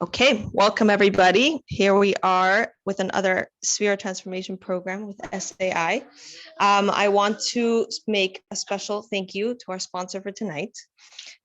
Okay, welcome everybody. Here we are with another Sfira transformation program with SAI. I want to make a special thank you to our sponsor for tonight.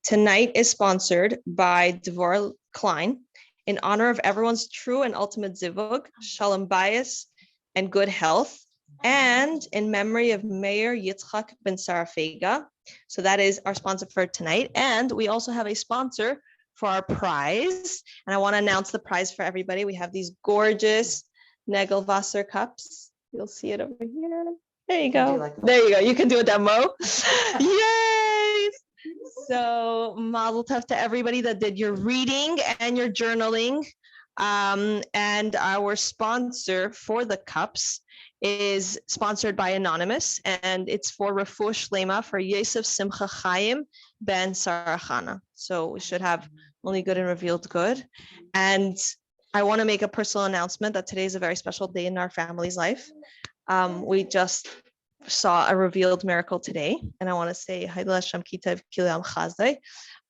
Tonight is sponsored by Devora Klein in honor of everyone's true and ultimate zivug, shalom, bayis, and good health, and in memory of Meir, Yitzchak ben Feiga. So that is our sponsor for tonight. And we also have a sponsor for our prize. And I want to announce the prize for everybody. We have these gorgeous Negelwasser cups. You'll see it over here. There you go. There you go. You can do a demo. Yay! So mazel tov to everybody that did your reading and your journaling. And our sponsor for the cups is sponsored by Anonymous, and it's for Refuah Shlema for Yosef Simcha Chaim ben Sarachana. So we should have only good and revealed good. And I want to make a personal announcement that today is a very special day in our family's life. We just saw a revealed miracle today, and I want to say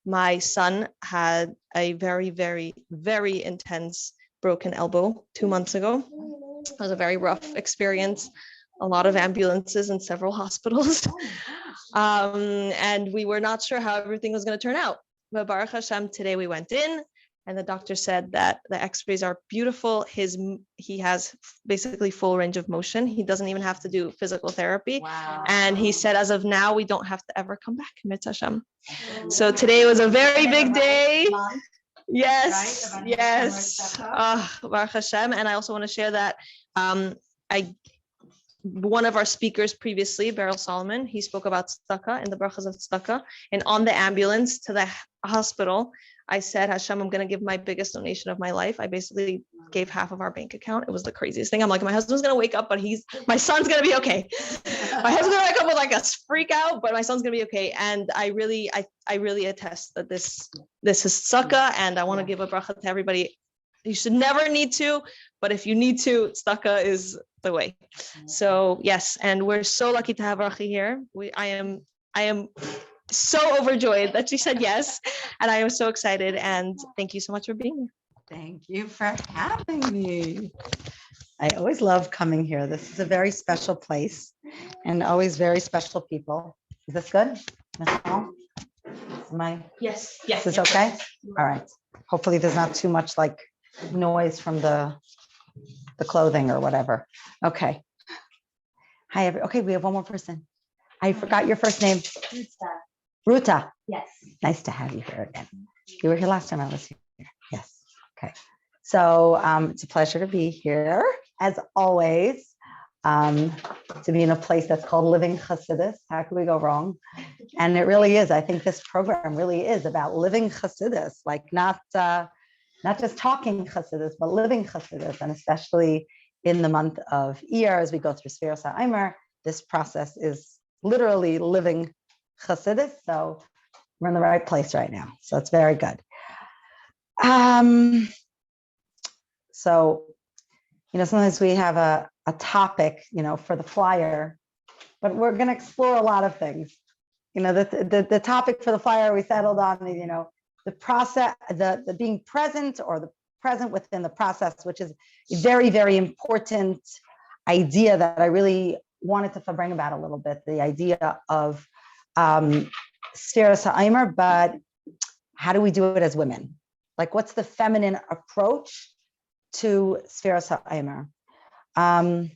my son had a very, very, very intense broken elbow 2 months ago. It was a very rough experience, a lot of ambulances in several hospitals. And we were not sure how everything was going to turn out. But Baruch Hashem, today we went in and the doctor said that the x-rays are beautiful. He has basically full range of motion. He doesn't even have to do physical therapy. Wow. And he said, as of now, we don't have to ever come back. Mitzvah Hashem. So today was a very big day. Yes, right? Yes. Baruch Hashem. And I also want to share that one of our speakers previously, Beryl Solomon, he spoke about tzedakah and the brachas of tzedakah. And on the ambulance to the hospital, I said, Hashem, I'm going to give my biggest donation of my life. I basically gave half of our bank account. It was the craziest thing. I'm like, my husband's going to wake up, but my son's going to be okay. My husband's going to wake up with like a freak out, but my son's going to be okay. And I really attest that this is tzedakah, and I want to give a bracha to everybody. You should never need to, but if you need to, tzedakah is the way. So yes, and we're so lucky to have Rochie here. I am so overjoyed that she said yes, and I am so excited, and thank you so much for being here. Thank you for having me. I always love coming here. This is a very special place and always very special people. Is this good? Yes. This is okay? All right. Hopefully there's not too much like noise from the clothing or whatever. Okay. Hi, okay, we have one more person. I forgot your first name. Ruta. Yes. Nice to have you here again. You were here last time I was here. Yes. Okay. So it's a pleasure to be here, as always, to be in a place that's called Living Chassidus. How could we go wrong? And it really is. I think this program really is about living Chassidus, like not just talking Chassidus, but living Chassidus, and especially in the month of Iyar, as we go through Sfira Sa'aimer, this process is literally living Chassidus, so we're in the right place right now. So it's very good. So, sometimes we have a topic, for the flyer, but we're going to explore a lot of things. The topic for the flyer we settled on, the process, the being present, or the present within the process, which is a very, very important idea that I really wanted to bring about a little bit, the idea of Sfira Sa'aimer, but how do we do it as women? Like, what's the feminine approach to Sfira Sa'aimer? And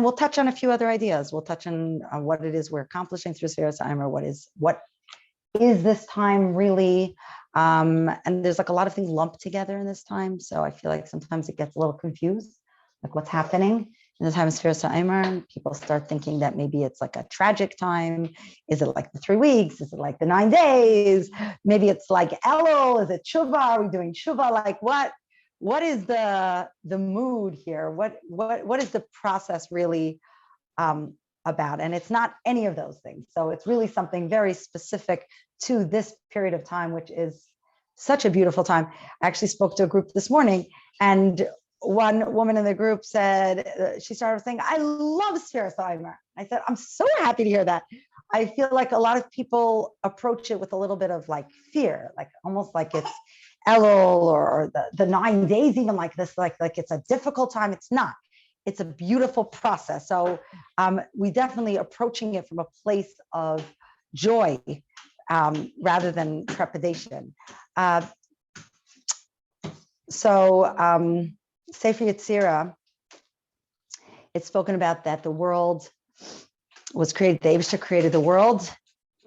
we'll touch on a few other ideas. We'll touch on what it is we're accomplishing through Sfira Sa'aimer. What is this time really? And there's like a lot of things lumped together in this time. So I feel like sometimes it gets a little confused, like what's happening in the time of Sfira Sa'aimer. People start thinking that maybe it's like a tragic time. Is it like the 3 weeks? Is it like the 9 days? Maybe it's like Elul. Is it Tshuva? Are we doing Tshuva? Like what is the mood here? What is the process really about? And it's not any of those things. So it's really something very specific to this period of time, which is such a beautiful time. I actually spoke to a group this morning, and one woman in the group said, she started saying, I love Sfira Sa'aimer. I said, I'm so happy to hear that. I feel like a lot of people approach it with a little bit of like fear, like almost like it's Elul or the 9 days, even like this, like it's a difficult time. It's not. It's a beautiful process. So we definitely approaching it from a place of joy rather than trepidation. Sefer Yetzirah, it's spoken about that the world was created, the Eibishter created the world,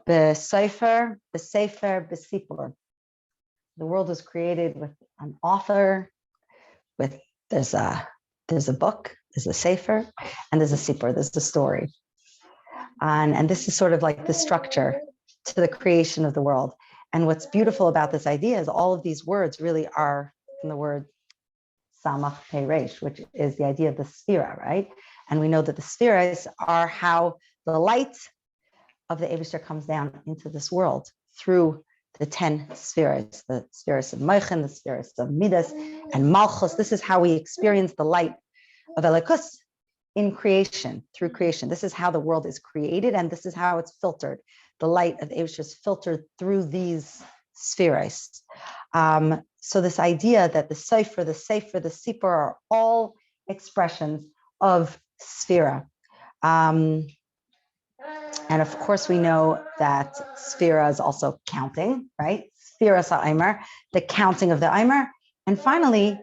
b'sefer, b'sipur. The world was created with an author, there's a book, there's a sefer, and there's a sipur, there's a story. And this is sort of like the structure to the creation of the world. And what's beautiful about this idea is all of these words really are from the word samach pei resh, which is the idea of the sfira, right? And we know that the spheres are how the light of the Eibishter comes down into this world through the 10 spheres, the spheres of Meichen, the spheres of Midas and Malchus. This is how we experience the light of Elikus in creation, through creation. This is how the world is created, and this is how it's filtered. The light of the Eibishter is filtered through these spheres. So this idea that the sefer, the sipur are all expressions of Sfira. And of course, we know that Sfira is also counting, right? Sfira Sa'imer, the counting of the Aimer. And finally,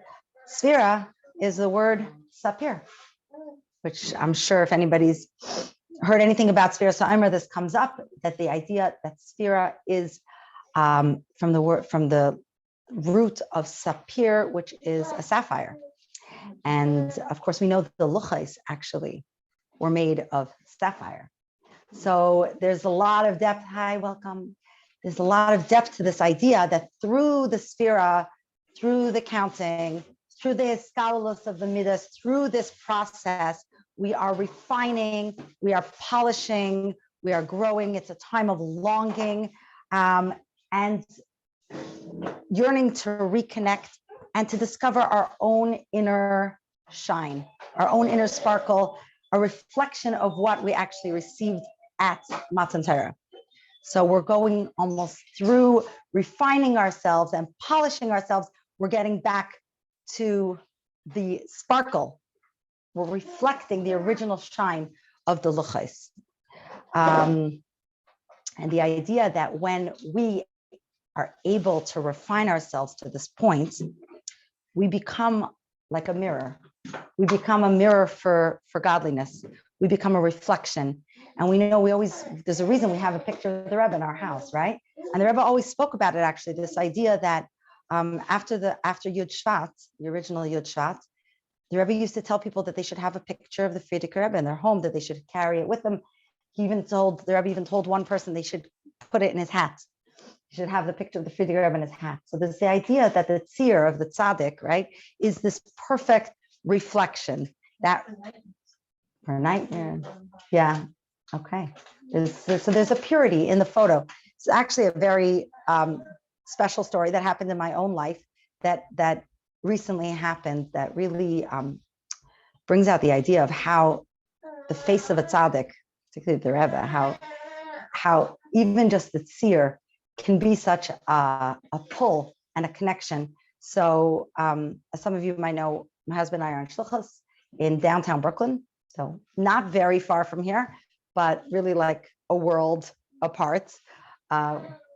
Sfira is the word sapir, which I'm sure if anybody's heard anything about Sfira Sa'imer, this comes up, that the idea that Sfira is from the root of sapir, which is a sapphire. And of course, we know that the luchais actually were made of sapphire. So there's a lot of depth. Hi, welcome. There's a lot of depth to this idea that through the sphira, through the counting, through the escalus of the midas, through this process, we are refining, we are polishing, we are growing. It's a time of longing and yearning to reconnect and to discover our own inner shine, our own inner sparkle, a reflection of what we actually received at Matan Torah. So we're going almost through refining ourselves and polishing ourselves. We're getting back to the sparkle. We're reflecting the original shine of the luchais. And the idea that when we are able to refine ourselves to this point, we become like a mirror. We become a mirror for godliness. We become a reflection. And we know there's a reason we have a picture of the Rebbe in our house, right? And the Rebbe always spoke about it, actually, this idea that after Yud Shvat, the original Yud Shvat, the Rebbe used to tell people that they should have a picture of the Feiga Rebbe in their home, that they should carry it with them. The Rebbe even told one person they should put it in his hat. He should have the picture of the Feiga Rebbe in his hat. So there's the idea that the tzir of the tzaddik, right, is this perfect reflection that for nightmare. Yeah. Okay. So there's a purity in the photo. It's actually a very special story that happened in my own life that recently happened that really brings out the idea of how the face of a tzaddik, particularly the Rebbe, how even just the tzir can be such a pull and a connection. So as some of you might know, my husband and I are in Shluchos in downtown Brooklyn. So not very far from here, but really like a world apart.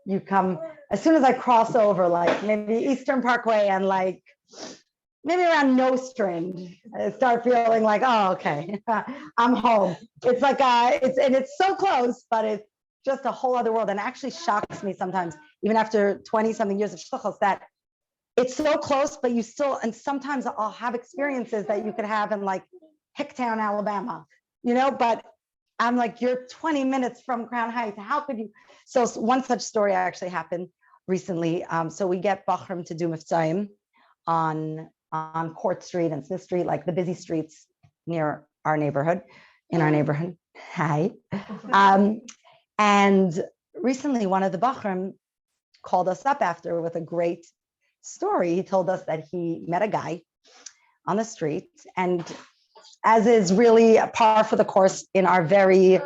You come, as soon as I cross over, like maybe Eastern Parkway and like maybe around Nostrand, I start feeling like, oh, okay, I'm home. It's like, it's so close, but it's just a whole other world. And it actually shocks me sometimes, even after 20 something years of shluchos, that it's so close, but you still, and sometimes I'll have experiences that you could have in like Hicktown, Alabama, but I'm like, you're 20 minutes from Crown Heights. How could you? So one such story actually happened recently. So we get Bachram to do Miftzayim on Court Street and Smith Street, like the busy streets near our neighborhood, Hi. And recently one of the Bachram called us up after with a great story. He told us that he met a guy on the street, and as is really par for the course in our very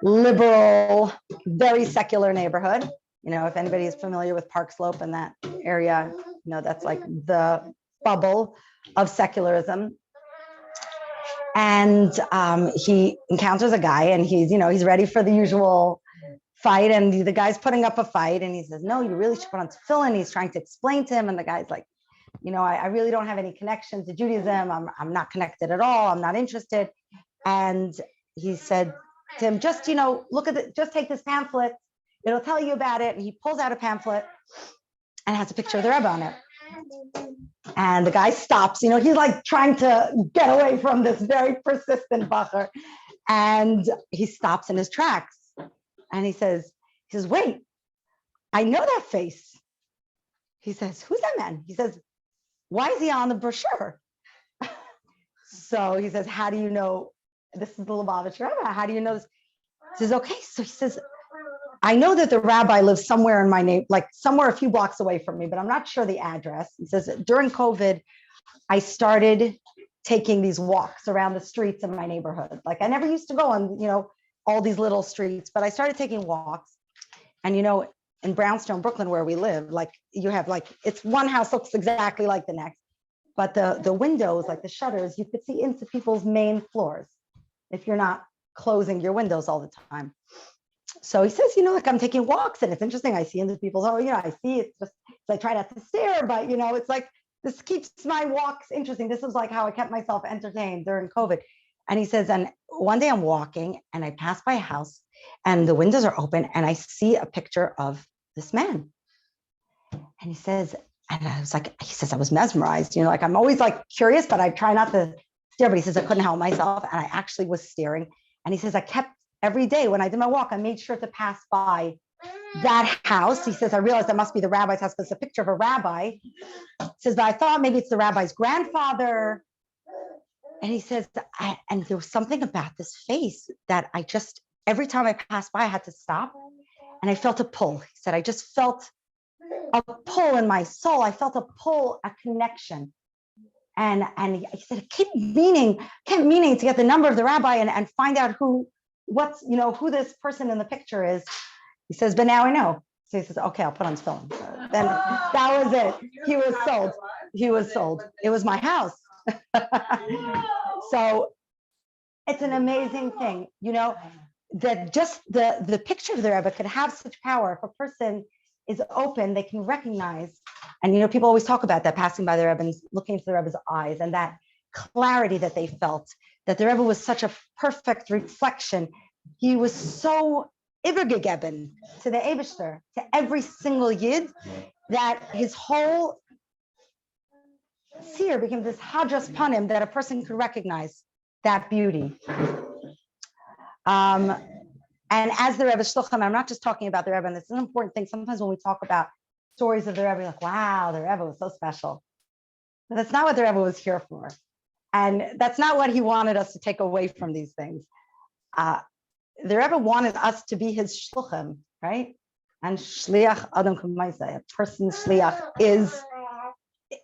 liberal, very secular neighborhood. You know, if anybody is familiar with Park Slope and that area, you know, that's like the bubble of secularism. And he encounters a guy and he's ready for the usual fight. And the guy's putting up a fight and he says, no, you really should put on tefillin. He's trying to explain to him. And the guy's like, you know, I really don't have any connection to Judaism. I'm not connected at all. I'm not interested. And he said to him, just, you know, look at it, just take this pamphlet. It'll tell you about it. And he pulls out a pamphlet and has a picture of the Rebbe on it. And the guy stops, you know, he's like trying to get away from this very persistent bacher. And he stops in his tracks. And he says, wait, I know that face. He says, who's that man? He says, why is he on the brochure? So he says, how do you know this is the Lubavitch Rebbe? How do you know this? He says, okay. So he says, I know that the rabbi lives somewhere in my name, like somewhere a few blocks away from me, but I'm not sure the address. He says, during COVID, I started taking these walks around the streets of my neighborhood. Like I never used to go on, you know, all these little streets, but I started taking walks. And, you know, in Brownstone, Brooklyn, where we live, like you have like, it's one house looks exactly like the next, but the windows, like the shutters, you could see into people's main floors if you're not closing your windows all the time. So he says, you know, like I'm taking walks and it's interesting. I see into people's, you know, I see it's just, I try not to stare, but, you know, it's like, this keeps my walks interesting. This is like how I kept myself entertained during COVID. And he says, and one day I'm walking and I pass by a house and the windows are open and I see a picture of this man. And he says, and I was like, he says, I was mesmerized, you know, like I'm always like curious, but I try not to stare, but he says, I couldn't help myself. And I actually was staring. And he says, I kept every day when I did my walk, I made sure to pass by that house. He says, I realized that must be the rabbi's house because it's a picture of a rabbi. He says, but I thought maybe it's the rabbi's grandfather. And he says, and there was something about this face that I just, every time I passed by, I had to stop. And I felt a pull. He said, I just felt a pull in my soul. I felt a pull, a connection. And he said, I kept meaning to get the number of the rabbi and find out who this person in the picture is. He says, but now I know. So he says, okay, I'll put on film. So then that was it. He was sold. He was sold. It was my house. So it's an amazing thing, you know, that just the picture of the Rebbe could have such power. If a person is open, they can recognize, and you know, people always talk about that, passing by the Rebbe and looking into the Rebbe's eyes and that clarity that they felt, that the Rebbe was such a perfect reflection. He was so übergegeben to the Eibishter, to every single Yid, that his whole seer became this hadras panim that a person could recognize that beauty. And as the Rebbe Shluchim, I'm not just talking about the Rebbe, and this is an important thing. Sometimes when we talk about stories of the Rebbe, we're like, wow, the Rebbe was so special. But that's not what the Rebbe was here for. And that's not what he wanted us to take away from these things. The Rebbe wanted us to be his shluchim, right? And shliach adam k'maaseh, a person's shliach is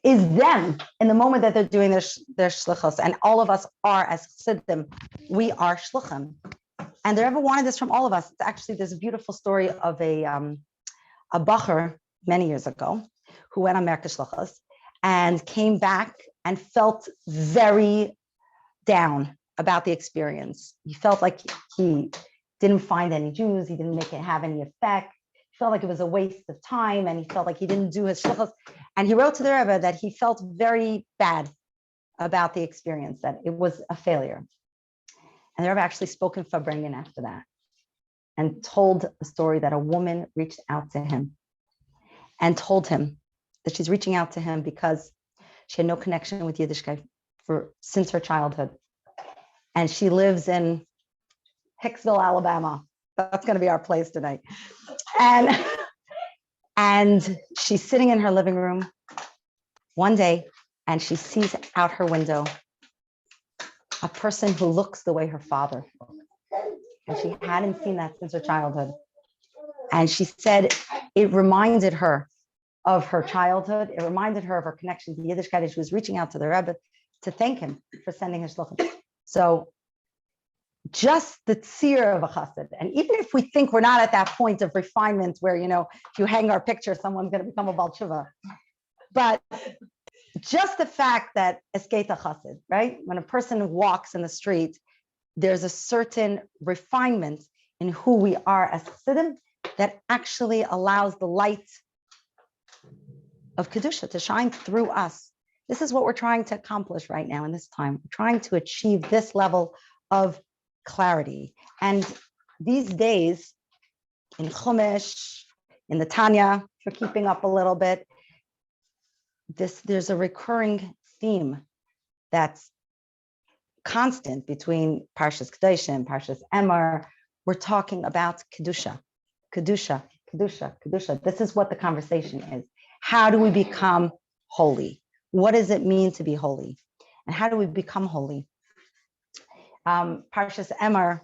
them in the moment that they're doing their shlichos. And all of us are, as chassidim, we are shluchim. And the Rebbe wanted this from all of us. It's actually, there's a beautiful story of a bacher many years ago who went on Merkei Shluchos and came back and felt very down about the experience. He felt like he didn't find any Jews. He didn't make it have any effect. He felt like it was a waste of time, and he felt like he didn't do his shluchos. And he wrote to the Rebbe that he felt very bad about the experience, that it was a failure. And the Rebbe actually spoke in Farbrengen after that and told the story that a woman reached out to him and told him that she's reaching out to him because she had no connection with Yiddishkeit since her childhood. And she lives in Hicksville, Alabama. That's going to be our place tonight. And she's sitting in her living room one day and she sees out her window a person who looks the way her father looked. And she hadn't seen that since her childhood. And she said it reminded her of her childhood. It reminded her of her connection to Yiddishkeit. And she was reaching out to the Rebbe to thank him for sending her shluchim. So just the tzir of a chassid. And even if we think we're not at that point of refinement where, if you hang our picture, someone's going to become a Baal Tshuva. But just the fact that esketa chassid, right? When a person walks in the street, there's a certain refinement in who we are as chassidim that actually allows the light of Kedusha to shine through us. This is what we're trying to accomplish right now in this time. We're trying to achieve this level of clarity. And these days, in Chumash, in the Tanya, if you're keeping up a little bit, there's a recurring theme that's constant between Parshas Kedoshim and Parshas Emor. We're talking about Kedusha, Kedusha, Kedusha, Kedusha. This is what the conversation is. How do we become holy? What does it mean to be holy? And how do we become holy? Parshas Emor,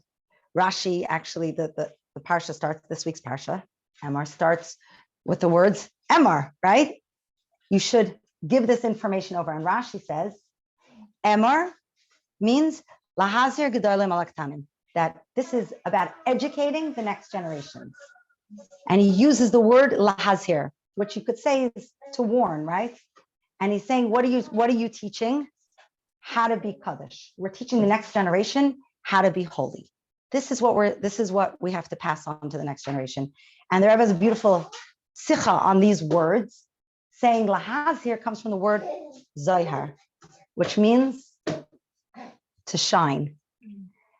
Rashi, actually, the Parsha starts, this week's Parsha, Emor starts with the words Emor, right? You should give this information over. And Rashi says, Emor means lahazir gedolim alaktanim, that this is about educating the next generations. And he uses the word lahazir, which you could say is to warn, right? And he's saying, what are you teaching? How to be kaddish. We're teaching the next generation how to be holy. This is what we have to pass on to the next generation. And the Rebbe has a beautiful sicha on these words, saying lahazir comes from the word zohar, which means to shine.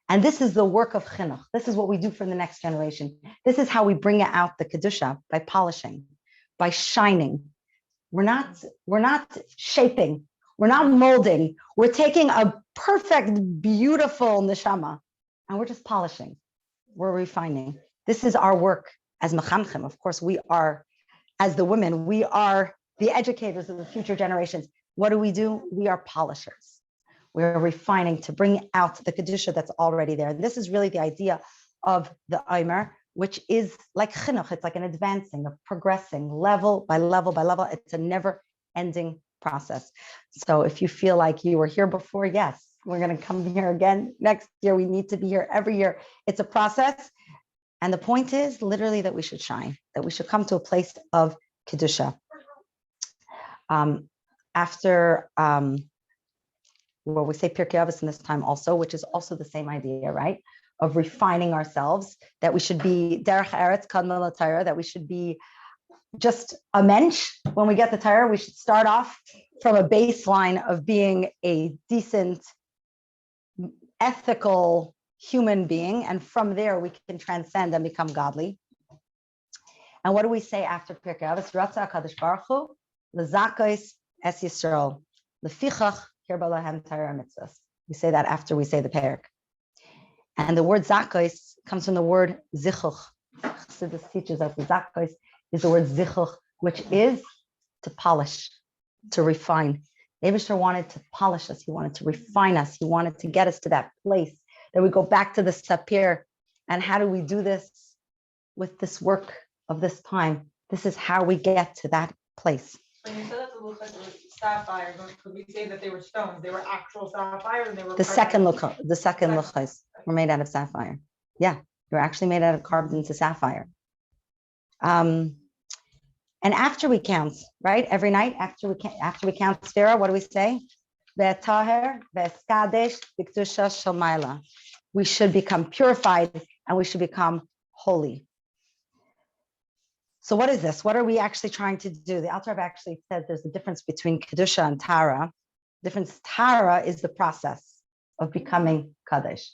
And this is the work of chinuch. This is what we do for the next generation. This is how we bring out the kedusha, by polishing, by shining. We're not shaping. We're not molding. We're taking a perfect, beautiful neshama, and we're just polishing. We're refining. This is our work as mechanchim. Of course, we are, as the women, we are the educators of the future generations. What do? We are polishers. We're refining to bring out the kedusha that's already there. And this is really the idea of the Omer, which is like chinuch. It's like an advancing, a progressing, level by level by level. It's a never-ending process. So if you feel like you were here before, yes, we're going to come here again next year. We need to be here every year. It's a process. And the point is literally that we should shine, that we should come to a place of kedusha. After we say Pirkei Avos in this time also, which is also the same idea, right? Of refining ourselves, that we should be derech eretz kadma l'Torah, that we should be just a mensch. When we get the Torah, we should start off from a baseline of being a decent, ethical human being, and from there we can transcend and become godly. And what do we say after Pirkei Avos? Ratza HaKadosh Baruch Hu l'zakos es Yisrael lefichach kirba lahem Torah mitzvos. We say that after we say the perek. And the word zakos comes from the word zichuch. Chassidus teaches us the zakos is the word zichuch, which is to polish, to refine. The Eibishter wanted to polish us. He wanted to refine us. He wanted to get us to that place that we go back to the sapir. And how do we do this? With this work of this time. This is how we get to that place. When you said that the luchas were sapphire, could we say that they were stones? They were actual sapphire, and they were The second luchas were made out of sapphire. Yeah, they were actually made out of carved into sapphire. And after we count, right? Every night after we count Sfira, what do we say? Ve'taher ve'eskadesh b'kedusha shel ma'ala. We should become purified and we should become holy. So what is this? What are we actually trying to do? The Alter Rebbe actually said there's a difference between Kedusha and Tara. Tara is the process of becoming Kadesh.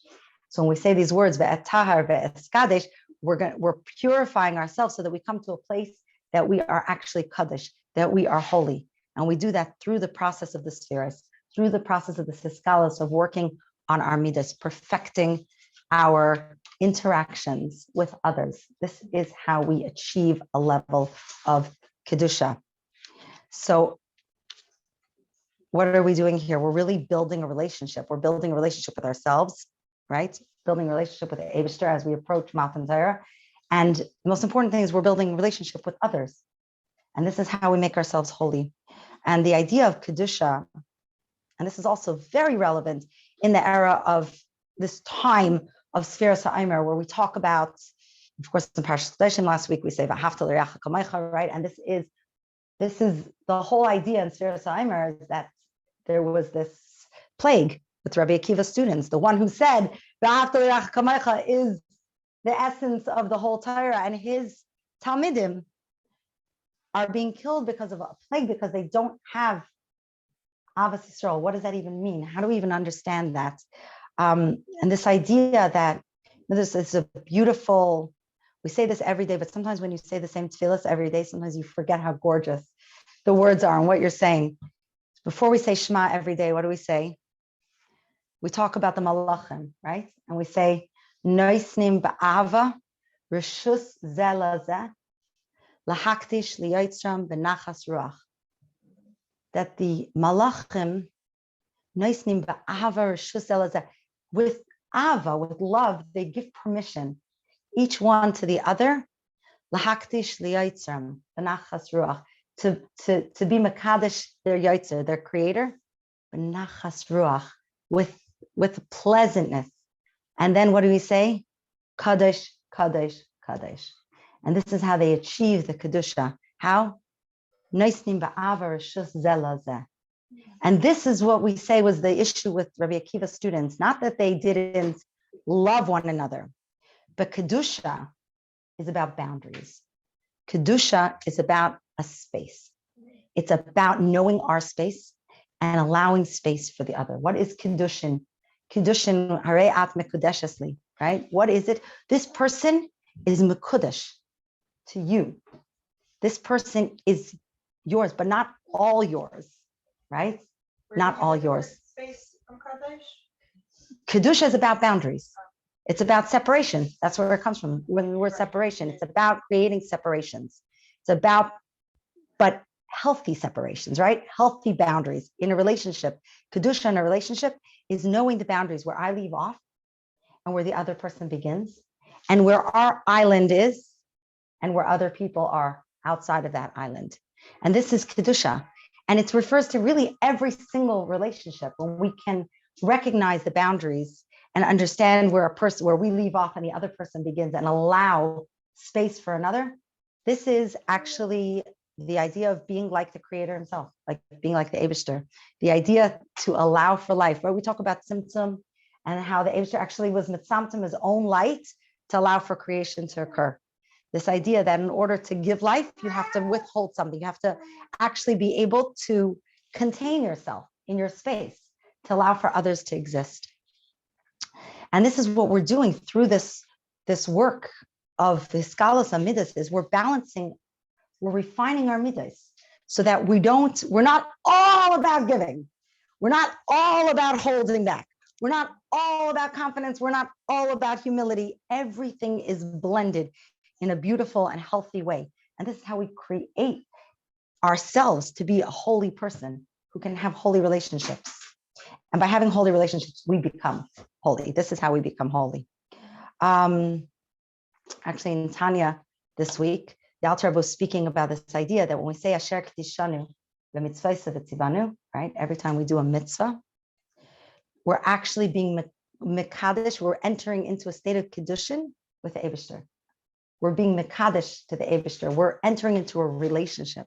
So when we say these words, ve'etahar ve'eskadesh, we're purifying ourselves so that we come to a place that we are actually Kadesh, that we are holy. And we do that through the process of the spheres, through the process of the siskalos, of working on our midas, perfecting our interactions with others. This is how we achieve a level of Kedusha. So what are we doing here? We're really building a relationship. We're building a relationship with ourselves, right? Building a relationship with the Eibishter as we approach Matan Torah. And the most important thing is we're building a relationship with others. And this is how we make ourselves holy. And the idea of Kedusha, and this is also very relevant in the era of this time Sfira Sa'imer, where we talk about, of course, in Parashat Kedoshim last week we say V'ahavta l'reacha kamecha, right? And this is the whole idea in Sfira Sa'imer, is that there was this plague with Rabbi Akiva's students. The one who said V'ahavta l'reacha kamecha is the essence of the whole Torah, and his Talmidim are being killed because of a plague, because they don't have Avas Yisrael. What does that even mean? How do we even understand that? And this idea that this is a beautiful, we say this every day, but sometimes when you say the same tefillas every day, sometimes you forget how gorgeous the words are and what you're saying. Before we say Shema every day, what do we say? We talk about the malachim, right? And we say, Noisnim ba'ava, Rishus zelazeh, lahaktish liyotzram benachas ruach. That the malachim, Noisnim ba'ava, Rishus zelazeh, with ava, with love, they give permission, each one to the other, lahaktish liyotzram benachas ruach, to be makadesh their yotzer, their creator, benachas ruach, with pleasantness. And then what do we say? Kadosh, Kadosh, Kadosh. And this is how they achieve the Kedusha. How? Noisnim ba'ava reshus zelazeh. And this is what we say was the issue with Rabbi Akiva's students. Not that they didn't love one another, but Kedusha is about boundaries. Kedusha is about a space. It's about knowing our space and allowing space for the other. What is Kedushin? Kedushin, harei at mekudeshesli, right? What is it? This person is mekudesh to you. This person is yours, but not all yours, right? Not all yours. Space from Kadesh? Kedusha is about boundaries. It's about separation. That's where it comes from. When the word separation, it's about creating separations. It's about, but healthy separations, right? Healthy boundaries in a relationship. Kedusha in a relationship is knowing the boundaries where I leave off and where the other person begins, and where our island is and where other people are outside of that island. And this is Kedusha. And it refers to really every single relationship when we can recognize the boundaries and understand where we leave off and the other person begins, and allow space for another. This is actually the idea of being like the creator himself, like being like the Eibishter. The idea to allow for life, where we talk about Tzimtzum and how the Eibishter actually was mitzamtzum his own light to allow for creation to occur. This idea that in order to give life, you have to withhold something. You have to actually be able to contain yourself in your space to allow for others to exist. And this is what we're doing through this work of the Skalos HaMidas, is we're refining our midas so that we're not all about giving. We're not all about holding back. We're not all about confidence. We're not all about humility. Everything is blended in a beautiful and healthy way. And this is how we create ourselves to be a holy person who can have holy relationships. And by having holy relationships, we become holy. This is how we become holy. Actually, in Tanya this week, the Alter Rebbe was speaking about this idea that when we say Asher K'tishanu v'mitzvaysa v'tzivanu, right? Every time we do a mitzvah, we're actually being mekadesh. We're entering into a state of kedushin with the Eibishter. We're being mekadesh to the Eibishter. We're entering into a relationship.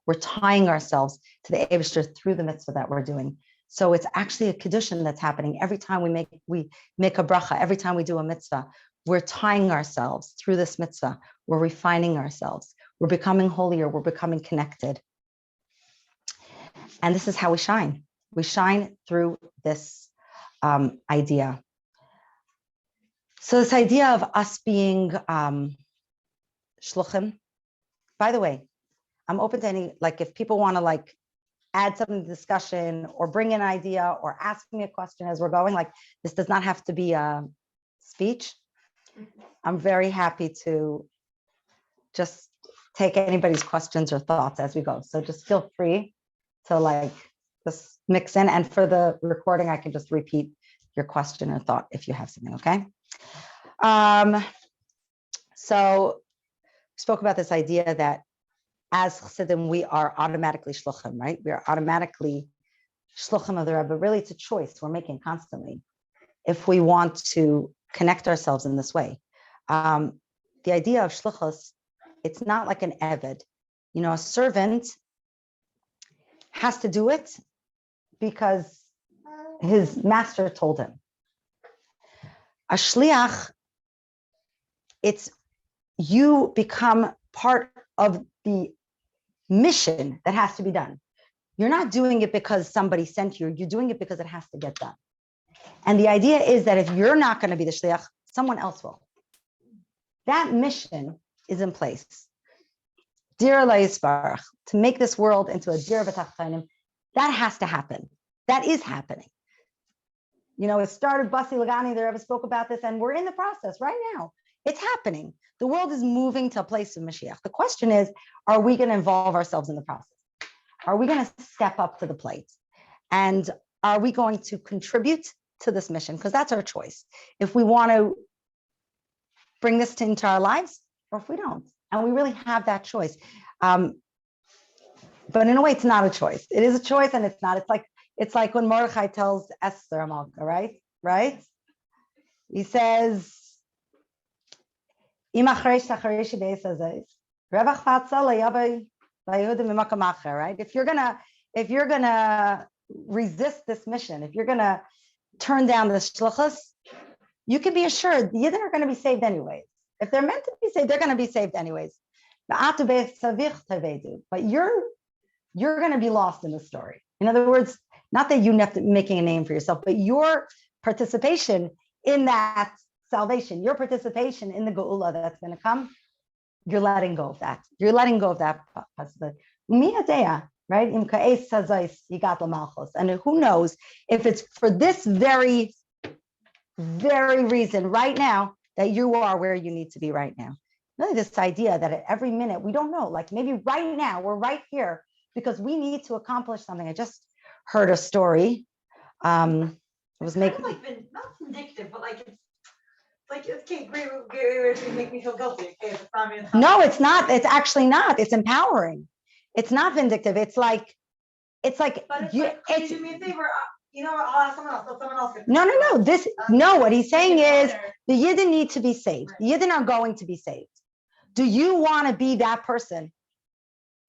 We're tying ourselves to the Eibishter through the mitzvah that we're doing. So it's actually a kedushin that's happening every time we make a bracha. Every time we do a mitzvah, we're tying ourselves through this mitzvah. We're refining ourselves. We're becoming holier. We're becoming connected. And this is how we shine. We shine through this idea. So this idea of us being shluchim. By the way, I'm open to any, if people want to add something to the discussion or bring in an idea or ask me a question as we're going, this does not have to be a speech. I'm very happy to just take anybody's questions or thoughts as we go. So just feel free to just mix in, and for the recording, I can just repeat your question or thought if you have something, okay? So we spoke about this idea that as Chassidim, we are automatically shluchim, right? We are automatically shluchim of the Rebbe. Really, it's a choice we're making constantly. If we want to connect ourselves in this way. The idea of shluchos, it's not like an eved. A servant has to do it because his master told him. A shliach, it's you become part of the mission that has to be done. You're not doing it because somebody sent you. You're doing it because it has to get done. And the idea is that if you're not going to be the shliach, someone else will. That mission is in place. Dir Yisbarach, to make this world into a dir v'tachtonim, that has to happen. That is happening. It started, Basi Lagani, there ever spoke about this, and we're in the process right now. It's happening. The world is moving to a place of Mashiach. The question is, are we going to involve ourselves in the process? Are we going to step up to the plate? And are we going to contribute to this mission? Because that's our choice. If we want to bring this into our lives, or if we don't. And we really have that choice. But in a way, it's not a choice. It is a choice, and it's not. It's like when Mordechai tells Esther, right? He says, right? If you're gonna resist this mission, if you're gonna turn down this shluchos, you can be assured the Yidden are going to be saved anyways. If they're meant to be saved, they're going to be saved anyways. But you're going to be lost in the story. In other words, not that you have to be making a name for yourself, but your participation in that salvation, your participation in the geula that's going to come, you're letting go of that. You're letting go of that possibility. Right? And who knows if it's for this very reason right now that you are where you need to be right now. Really, this idea that at every minute, we don't know, like maybe right now, we're right here because we need to accomplish something. I just heard a story. It was making not vindictive, but it's okay, make me feel guilty. Okay, no, it's not. It's actually not. It's empowering. It's not vindictive. It's like but you do me a favor. I'll ask someone else. Let someone else. No. What he's saying is the Yidden need to be saved. The Yidden are going to be saved. Do you want to be that person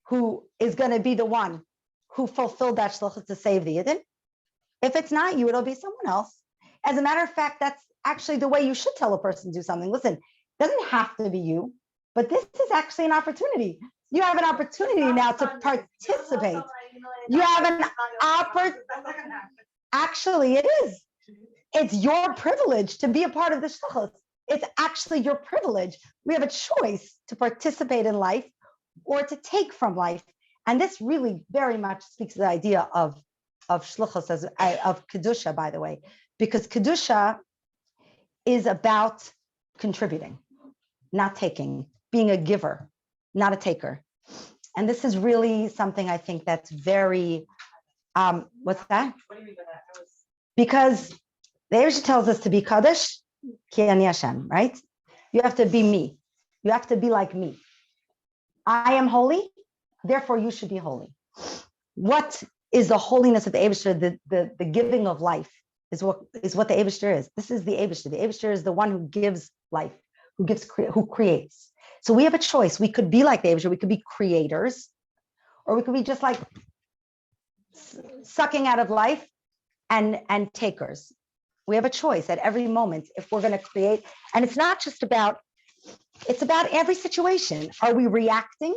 who is going to be the one who fulfilled that shluchos to save the Yidden? If it's not you, it'll be someone else. As a matter of fact, that's actually the way you should tell a person to do something. Listen, it doesn't have to be you, but this is actually an opportunity. You have an opportunity now to participate. You have an opportunity. Actually, it is. It's your privilege to be a part of the shluchos. It's actually your privilege. We have a choice to participate in life or to take from life. And this really very much speaks to the idea of shluchos, of kedusha, by the way, because kedusha is about contributing, not taking, being a giver, not a taker. And this is really something I think that's very, what's that? What do you mean by that? Because the Eibush tells us to be Kaddish, Ki Ani Hashem, right? You have to be me. You have to be like me. I am holy, therefore you should be holy. What is the holiness of the Eibush? The giving of life is what the Eibush is. This is the Eibush. The Eibush is the one who gives life, who creates. So we have a choice. We could be like the Eibush, we could be creators, or we could be just like sucking out of life and takers. We have a choice at every moment if we're going to create. And it's not just about, it's about every situation. Are we reacting?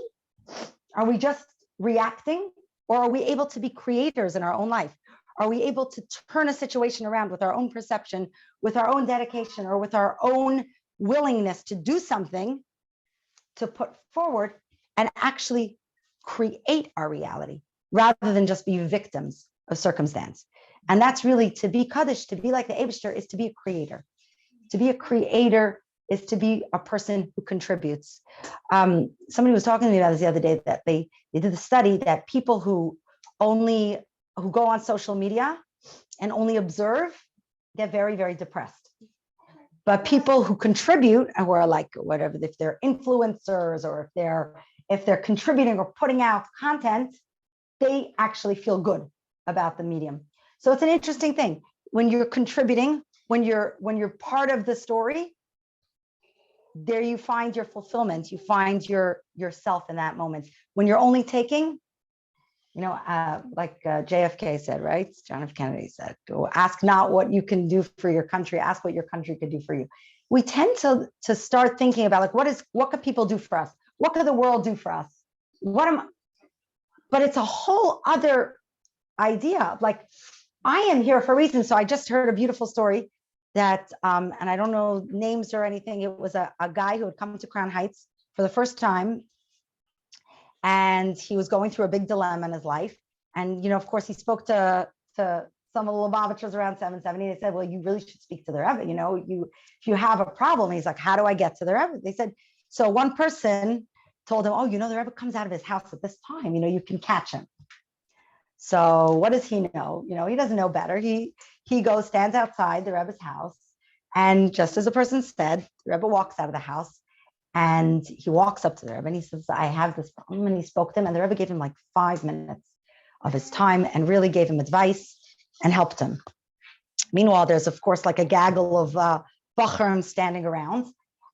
Are we just reacting? Or are we able to be creators in our own life? Are we able to turn a situation around with our own perception, with our own dedication, or with our own willingness to do something, to put forward and actually create our reality rather than just be victims of circumstance? And that's really to be Kaddish, to be like the Eibush, is to be a creator. To be a creator is to be a person who contributes. Somebody was talking to me about this the other day, that they did a study that people who go on social media and only observe get very, very depressed. But people who contribute and who are like whatever, if they're influencers or if they're contributing or putting out content, they actually feel good about the medium. So it's an interesting thing. When you're contributing, when you're part of the story, there you find your fulfillment, you find yourself in that moment. When you're only taking, like JFK said, right? John F. Kennedy said, ask not what you can do for your country, ask what your country could do for you. We tend to start thinking about like, what could people do for us? What could the world do for us? But it's a whole other idea. Like, I am here for a reason. So I just heard a beautiful story that, and I don't know names or anything. It was a guy who had come to Crown Heights for the first time. And he was going through a big dilemma in his life. And, of course, he spoke to some of the Lubavitchers around 770. They said, well, you really should speak to the Rebbe. If you have a problem, he's like, how do I get to the Rebbe? They said, so one person told him, the Rebbe comes out of his house at this time, you can catch him. So what does he know? He doesn't know better. He goes, stands outside the Rebbe's house. And just as the person said, the Rebbe walks out of the house and he walks up to the Rebbe and he says, I have this problem. And he spoke to him and the Rebbe gave him like 5 minutes of his time and really gave him advice and helped him. Meanwhile, there's of course like a gaggle of Bachurim standing around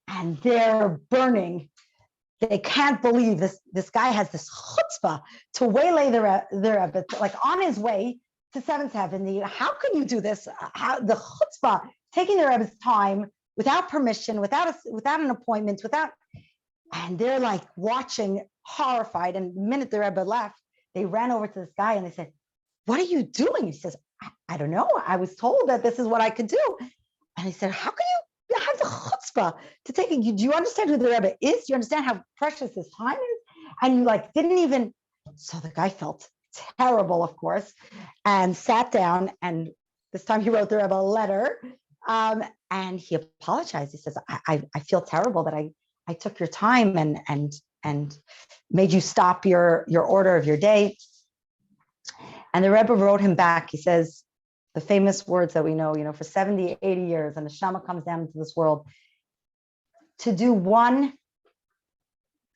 and they're burning. They can't believe this guy has this chutzpah to waylay the Rebbe, like on his way to 770. How can you do this? How the chutzpah, taking the Rebbe's time without permission, without an appointment, and they're like watching horrified. And the minute the Rebbe left, they ran over to this guy and they said, what are you doing? He says, I don't know. I was told that this is what I could do. And he said, how can you have the chutzpah to take it? Do you understand who the Rebbe is? Do you understand how precious his time is? And you didn't even, so the guy felt terrible, of course, and sat down. And this time he wrote the Rebbe a letter and he apologized. He says, I feel terrible that I took your time and made you stop your order of your day. And the Rebbe wrote him back. He says, the famous words that we know, for 70, 80 years, and the Neshama comes down into this world to do one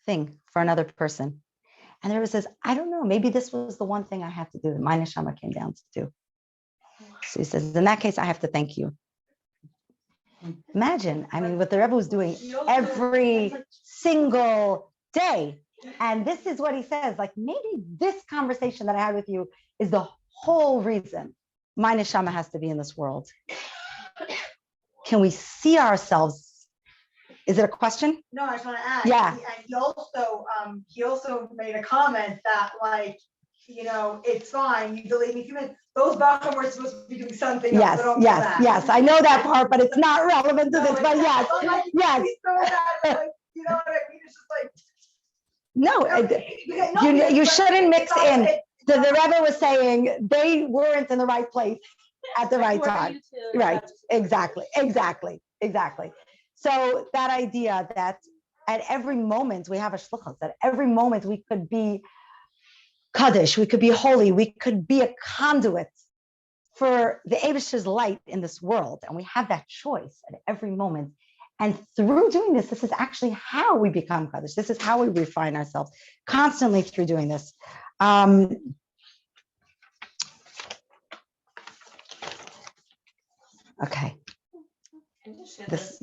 thing for another person. And the Rebbe says, I don't know, maybe this was the one thing I had to do that my Neshama came down to do. So he says, in that case, I have to thank you. Imagine, what the Rebbe was doing every single day. And this is what he says, maybe this conversation that I had with you is the whole reason my neshama has to be in this world. Can we see ourselves? Is it a question? No, I just want to add. Yeah. And he also made a comment that it's fine. You delayed me a few minutes. Those Bacham were supposed to be doing something yes, else. Yes. I know that part, but it's not relevant to this. But yes. You know what I mean? It's just no, you shouldn't mix in. The Rebbe was saying they weren't in the right place at the right time. Right. Exactly. So that idea that at every moment we have a shluchos, at every moment we could be kaddish, we could be holy, we could be a conduit for the Eibishter's light in this world. And we have that choice at every moment. And through doing this, this is actually how we become kaddish. This is how we refine ourselves constantly through doing this. Okay. It's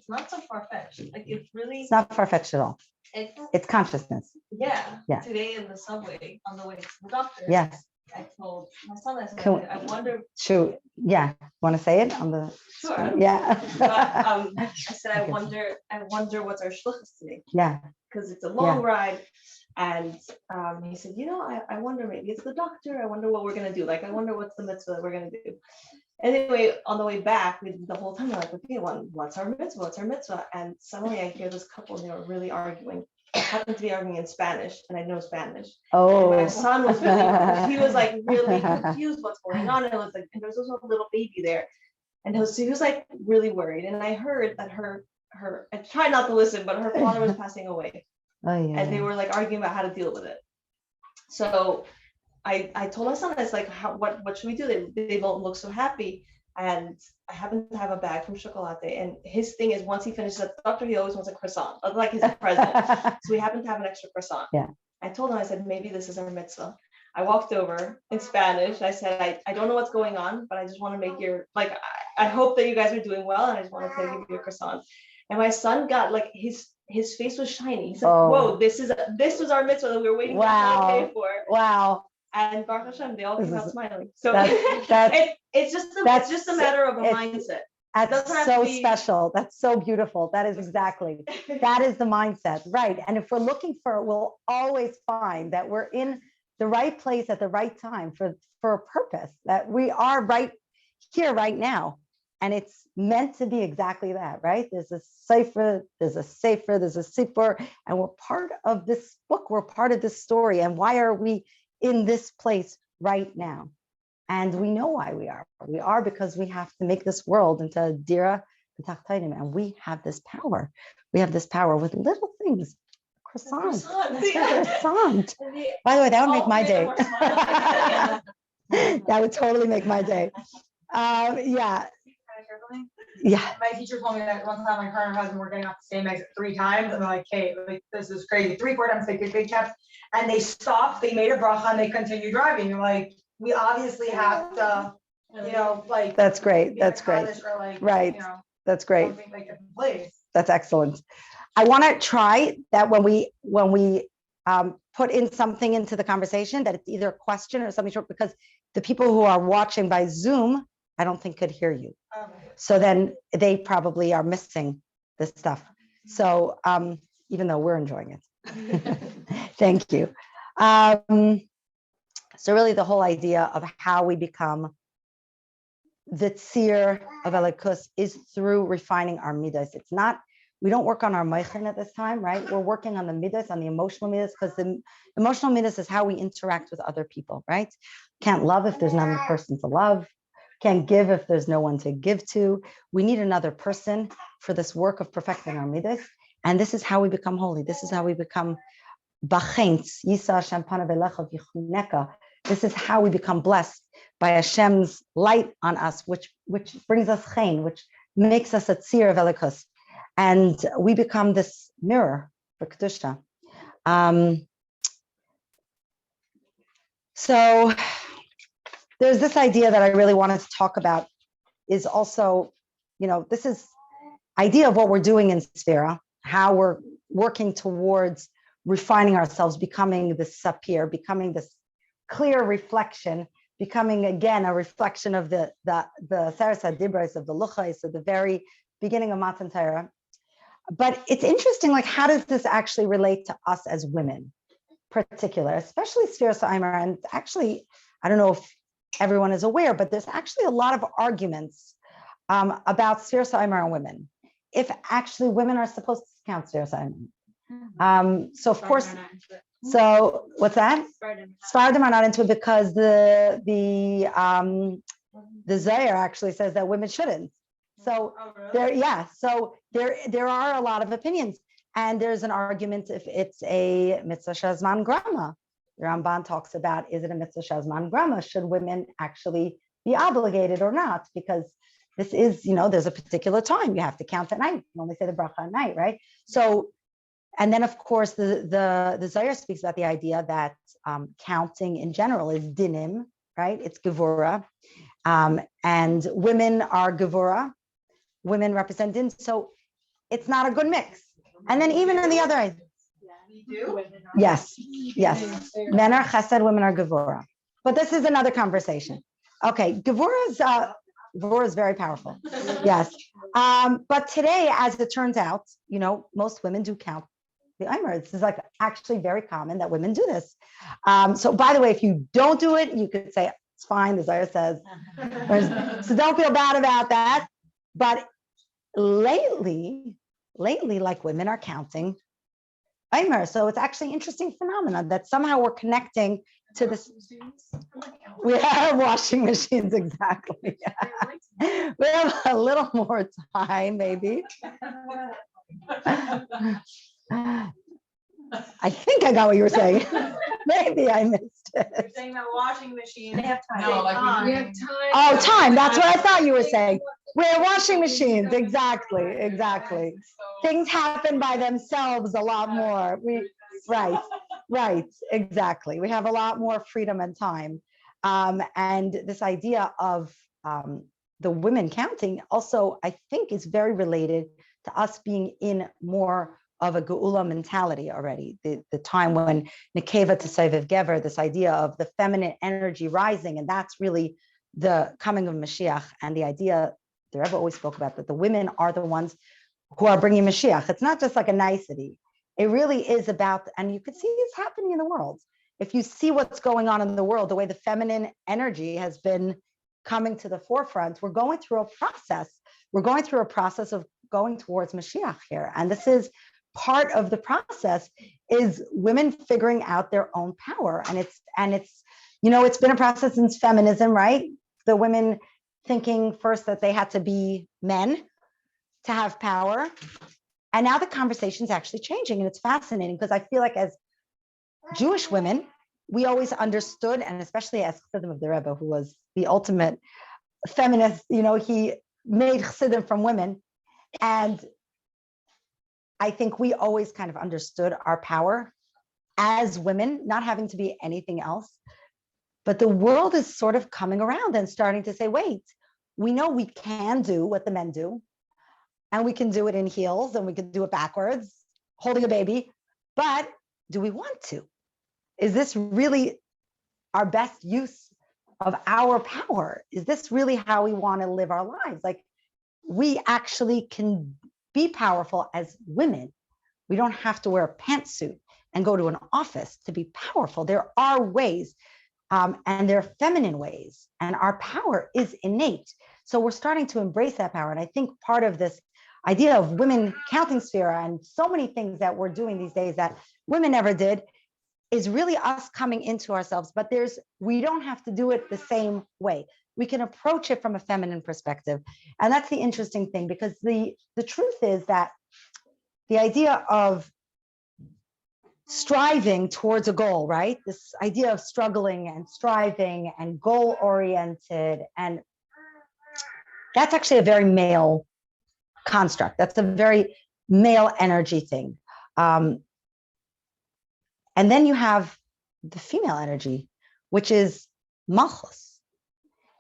not so far-fetched. It's not far-fetched at all. It's consciousness. Yeah. Today in the subway on the way to the doctor. Yes. I told my son, I said, I wonder. Sure. Yeah. Want to say it on the? Sure. Yeah. But, I said, I wonder what's our shluchos today. Yeah. Because it's a long ride. And he said, I wonder, maybe it's the doctor. I wonder what we're going to do. I wonder what's the mitzvah that we're going to do. Anyway, on the way back, the whole time, we're like, okay, what's our mitzvah? What's our mitzvah? And suddenly I hear this couple, and they were really arguing. They happened to be arguing in Spanish, and I know Spanish. Oh. And my son was he was really confused what's going on. And it was and there was also a little baby there. And he was really worried. And I heard that her I tried not to listen, but her father was passing away. Oh, yeah. And they were arguing about how to deal with it. So I told my son, I was what should we do? They don't look so happy. And I happen to have a bag from Chocolate. And his thing is, once he finishes at the doctor, he always wants a croissant, like his present. So we happen to have an extra croissant. Yeah. I told him, I said, maybe this is our mitzvah. I walked over in Spanish. I said, I don't know what's going on, but I just want to make your, I hope that you guys are doing well, and I just wanted to give you a croissant. And my son got like his face was shiny. He's like, whoa, this was our mitzvah that we were waiting for. Wow. And Baruch Hashem, they all came out smiling. So it's just a matter of a mindset. That's so special. That's so beautiful. That is exactly, that is the mindset, right? And if we're looking for it, we'll always find that we're in the right place at the right time for a purpose, that we are right here, right now. And it's meant to be exactly that, right? There's a sefer, there's a sipur, and we're part of this book. We're part of this story. And why are we in this place right now? And we know why we are. We are because we have to make this world into a dira b'tachtainim, and we have this power. We have this power with little things. Croissant. Croissant. By the way, that would make my day. That would totally make my day. Yeah. Yeah. My teacher told me that one time my car and her husband were getting off the same exit 3 times, and they're like, "Hey, like this is crazy." 3-4 times they did big chaps, and they stopped. They made a bracha and they continued driving. You're like, we obviously have to, like. That's great. That's great. Or like, right. That's great. Like different place. That's excellent. I want to try that when we put in something into the conversation, that it's either a question or something short, because the people who are watching by Zoom, I don't think could hear you. Okay. So then they probably are missing this stuff. So even though we're enjoying it, thank you. So really the whole idea of how we become the tzir of Elikus is through refining our midas. It's not, we don't work on our meichin at this time, right? We're working on the midas, on the emotional midas, because the emotional midas is how we interact with other people, right? Can't love if there's another person to love. Can't give if there's no one to give to. We need another person for this work of perfecting our midas. And this is how we become holy. This is how we become bachentz, Yisa Hashem panav elecha v'yichuneka. This is how we become blessed by Hashem's light on us, which brings us chen, which makes us a tzir of Elikus. And we become this mirror for Kedusha. So there's this idea that I really wanted to talk about, is also, this is idea of what we're doing in Sfira, how we're working towards refining ourselves, becoming this sapir, becoming this clear reflection, becoming again a reflection of the Sarasa Dibros, of the Luchais, of the very beginning of Matan Torah. But it's interesting, like, how does this actually relate to us as women, particular, especially Sfira Saimer? And actually, I don't know if everyone is aware, but there's actually a lot of arguments about Sfira Saimer and women. If actually women are supposed to count Sfira Saimer. So of course, so what's that? Sfardim are not into it because the Zohar actually says that women shouldn't. So there are a lot of opinions, and there's an argument if it's a mitzvah shazman grama. The Ramban talks about, is it a mitzvah shazman grama? Should women actually be obligated or not? Because this is, there's a particular time you have to count at night. You can only say the bracha at night, right? So, and then of course the Zohar speaks about the idea that counting in general is dinim, right? It's Devora, and women are Devora. Women represent din, so it's not a good mix. And then even in the other end, yes. Men are chesed, women are Devora. But this is another conversation. Okay, Devora is very powerful. Yes. But today, as it turns out, most women do count the Eimer. This is like actually very common that women do this. So by the way, if you don't do it, you could say, it's fine, the Zohar says. So don't feel bad about that. But lately, like, women are counting Eimer. So it's actually an interesting phenomenon that somehow we're connecting to this. We have washing machines, exactly. We have a little more time, maybe. I think I got what you were saying. Maybe I missed it. You're saying that washing machine, they have time. No, like we have time. Oh, time. That's what I thought you were saying. We're washing machines. Exactly. Things happen by themselves a lot more. Right. Exactly. We have a lot more freedom and time. And this idea of the women counting also, I think, is very related to us being in more of a geula mentality already. The time when nekeva to seviv gever, this idea of the feminine energy rising, and that's really the coming of Mashiach, and the idea the Rebbe always spoke about, that the women are the ones who are bringing Mashiach. It's not just like a nicety. It really is about, and you can see it's happening in the world. If you see what's going on in the world, the way the feminine energy has been coming to the forefront, we're going through a process. We're going through a process of going towards Mashiach here. And this is part of the process, is women figuring out their own power. And it's, it's been a process since feminism, right? The women thinking first that they had to be men to have power. And now the conversation's actually changing, and it's fascinating, because I feel like as Jewish women, we always understood, and especially as Chassidim of the Rebbe, who was the ultimate feminist, he made Chassidim from women. And I think we always kind of understood our power as women, not having to be anything else. But the world is sort of coming around and starting to say, wait, we know we can do what the men do, and we can do it in heels, and we can do it backwards, holding a baby. But do we want to? Is this really our best use of our power? Is this really how we want to live our lives? Like, we actually can be powerful as women. We don't have to wear a pantsuit and go to an office to be powerful. There are ways, and there are feminine ways, and our power is innate. So we're starting to embrace that power. And I think part of this idea of women counting Sfira and so many things that we're doing these days that women never did is really us coming into ourselves. But we don't have to do it the same way. We can approach it from a feminine perspective. And that's the interesting thing, because the truth is that the idea of striving towards a goal, right? This idea of struggling and striving and goal-oriented, and that's actually a very male construct. That's a very male energy thing. And then you have the female energy, which is Malchus.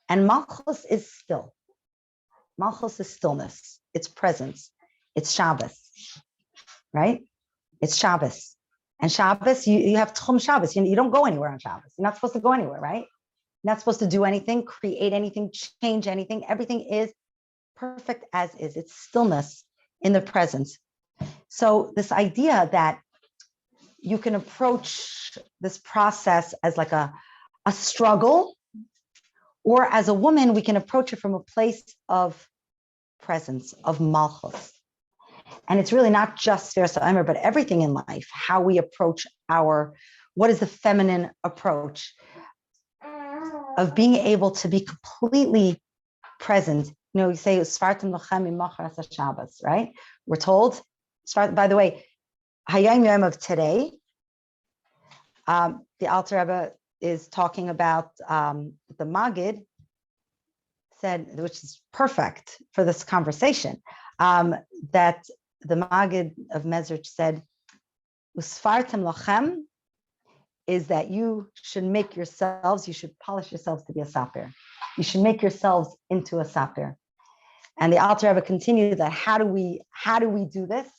And Malchus is still. Malchus is stillness. It's presence. It's Shabbos, right? It's Shabbos. And Shabbos, you have Tchum Shabbos. You don't go anywhere on Shabbos. You're not supposed to go anywhere, right? You're not supposed to do anything, create anything, change anything. Everything is perfect as is. It's stillness in the presence. So this idea that you can approach this process as like a struggle, or as a woman, we can approach it from a place of presence, of malchus. And it's really not just Sfira Sa'amer, but everything in life, how we approach what is the feminine approach of being able to be completely present. You say, Shabbos, right? We're told, by the way, Hayom Yom of today, the Alter Rebbe is talking about the Magid said, which is perfect for this conversation, that the Magid of Mezrich said, Usfartem lachem is that you should you should polish yourselves to be a sapir. You should make yourselves into a sapir. And the Alter Rebbe continued that how do we do this?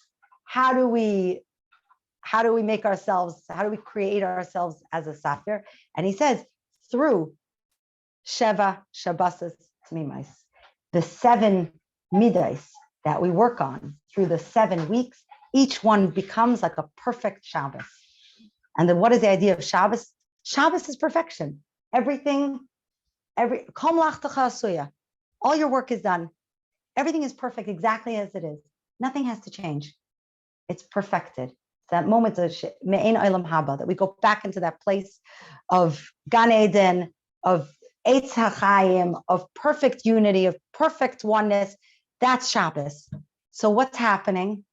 How do we create ourselves as a sapir? And he says, through Sheva Shabbos Tmimais, the 7 midas that we work on through the 7 weeks, each one becomes like a perfect Shabbos. And then what is the idea of Shabbos? Shabbos is perfection. Everything, all your work is done. Everything is perfect exactly as it is. Nothing has to change. It's perfected. That moment of Me'ein Olam Haba, that we go back into that place of Gan Eden, of Eitz HaChaim, of perfect unity, of perfect oneness. That's Shabbos. So what's happening?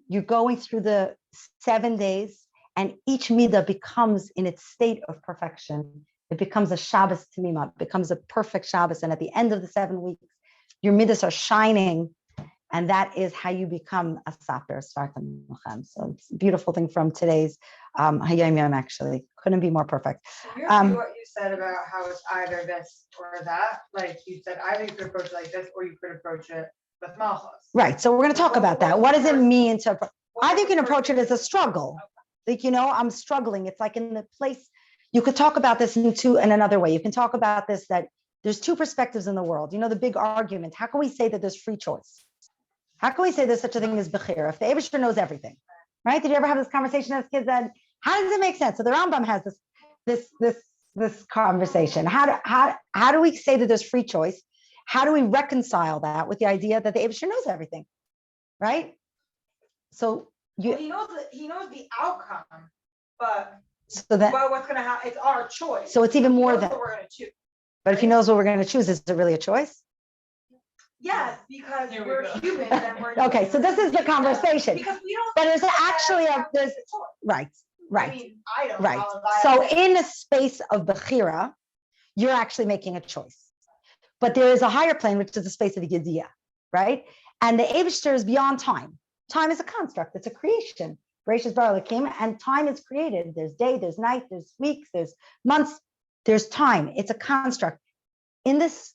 You're going through the 7 days, and each midah becomes in its state of perfection. It becomes a Shabbos Tamima, it becomes a perfect Shabbos. And at the end of the 7 weeks, your midas are shining And that is how you become a saper, startem mochem. So it's a beautiful thing from today's Hayom Yom, actually. Couldn't be more perfect. Here's what you said about how it's either this or that. Like you said, either you could approach it like this or you could approach it with malchus. Right. So we're going to talk about that. What does it mean to, I think you can approach it as a struggle. Like, I'm struggling. It's like in the place, you could talk about this in another way. You can talk about this, that there's two perspectives in the world. The big argument. How can we say that there's free choice? How can we say there's such a thing as bechira if the Eibusher knows everything, right? Did you ever have this conversation as kids? And how does it make sense? So the Rambam has this conversation. How do we say that there's free choice? How do we reconcile that with the idea that the Eibusher knows everything, right? So he knows the outcome, but what's going to happen? It's our choice. So it's even more than. We're going to choose. But if he knows what we're going to choose, is it really a choice? Yes, because we're humans and we're. Okay, so this is the conversation. Because we don't. But there's actually right. I mean, I don't. Right. So in a space of bechira, you're actually making a choice. But there is a higher plane, which is the space of the yediyah, right? And the Eibusher is beyond time. Time is a construct. It's a creation. Bereshis bara Elokim, and time is created. There's day, there's night, there's weeks, there's months, there's time. It's a construct. In this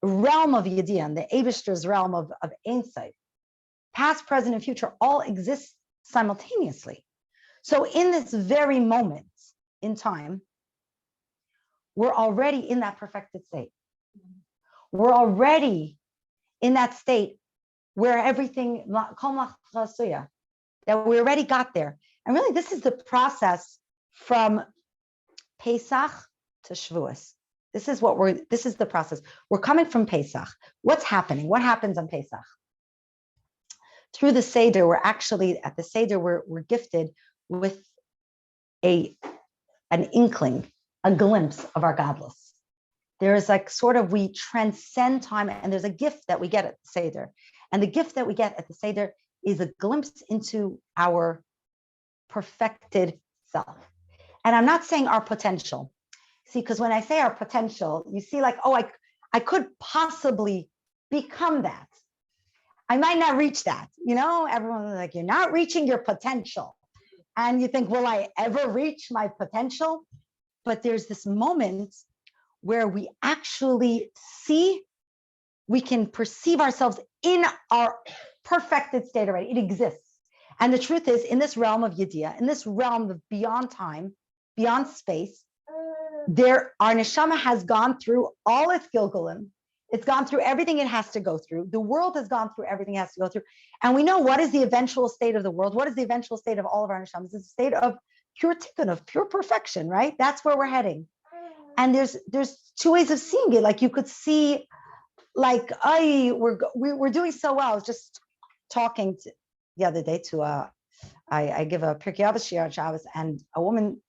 realm of Yedian, the Eibusher's realm of Ein Sof, past, present, and future all exist simultaneously. So in this very moment in time, we're already in that perfected state. We're already in that state where everything, that we already got there. And really, this is the process from Pesach to Shavuos. This is the process. We're coming from Pesach. What's happening? What happens on Pesach? Through the Seder, we're gifted with an inkling, a glimpse of our godless. There is we transcend time, and there's a gift that we get at the Seder. And the gift that we get at the Seder is a glimpse into our perfected self. And I'm not saying our potential. See, because when I say our potential, you see I could possibly become that. I might not reach that. Everyone's like, you're not reaching your potential. And you think, will I ever reach my potential? But there's this moment where we actually we can perceive ourselves in our perfected state already. It exists. And the truth is, in this realm of Yediyah, in this realm of beyond time, beyond space, our neshama has gone through all its gilgulim. It's gone through everything it has to go through. The world has gone through everything it has to go through. And we know what is the eventual state of the world. What is the eventual state of all of our neshamas? It's a state of pure tikkun, of pure perfection, right? That's where we're heading. And there's two ways of seeing it. You could see, we're doing so well. I was just talking the other day to I give a Pirkei Avos shiur on Shabbos, and a woman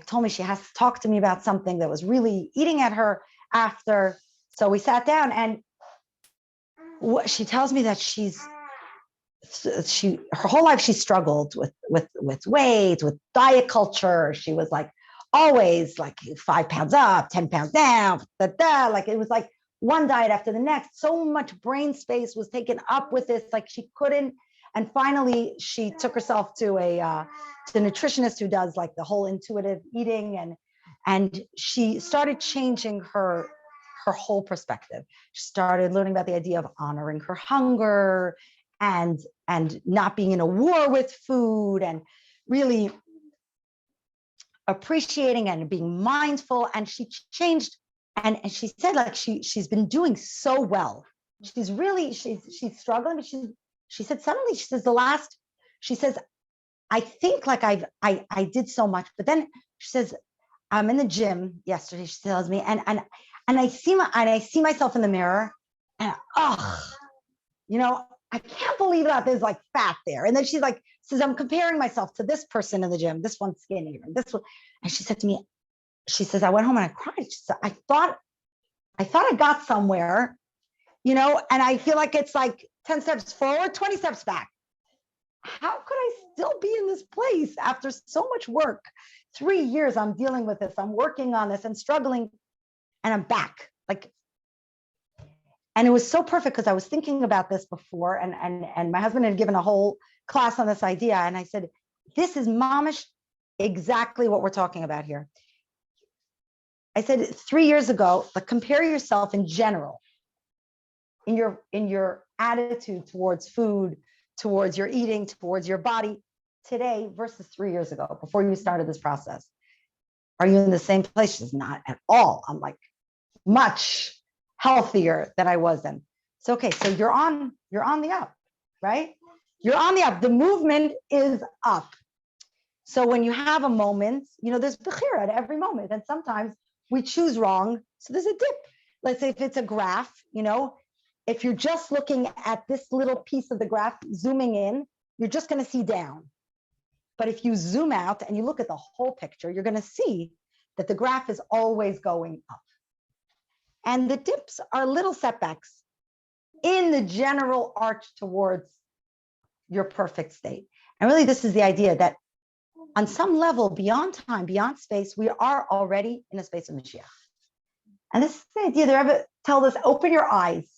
told me she has to talk to me about something that was really eating at her after. So we sat down, and she tells me that her whole life she struggled with weight, with diet culture. She was always 5 pounds up, 10 pounds down, it was one diet after the next. So much brain space was taken up with this, she couldn't. And finally, she took herself to a nutritionist who does the whole intuitive eating, and she started changing her whole perspective. She started learning about the idea of honoring her hunger and not being in a war with food, and really appreciating and being mindful. And she changed, and she said she's been doing so well. She's struggling, but she said suddenly, she says, I think I did so much, but then she says, I'm in the gym yesterday, she tells me, and I see myself in the mirror, and I can't believe that there's fat there. And then she's says, I'm comparing myself to this person in the gym, this one's skinnier, this one. And she said to me, she says, I went home and I cried. She said, I thought I got somewhere, and I feel it's 10 steps forward, 20 steps back. How could I still be in this place after so much work? 3 years I'm dealing with this, I'm working on this, I'm struggling, and I'm back. And it was so perfect because I was thinking about this before, and my husband had given a whole class on this idea. And I said, this is mamish exactly what we're talking about here. I said 3 years ago, like compare yourself in general, in your attitude towards food, towards your eating, towards your body today versus 3 years ago, before you started this process. Are you in the same place? She says, not at all. I'm like much healthier than I was then. So, okay, so you're on the up, right? You're on the up. The movement is up. So when you have a moment, there's bechira at every moment. And sometimes we choose wrong. So there's a dip. Let's say if it's a graph, if you're just looking at this little piece of the graph, zooming in, you're just going to see down. But if you zoom out and you look at the whole picture, you're going to see that the graph is always going up. And the dips are little setbacks in the general arch towards your perfect state. And really, this is the idea that on some level, beyond time, beyond space, we are already in a space of Mashiach. And this is the idea they ever tell us, open your eyes.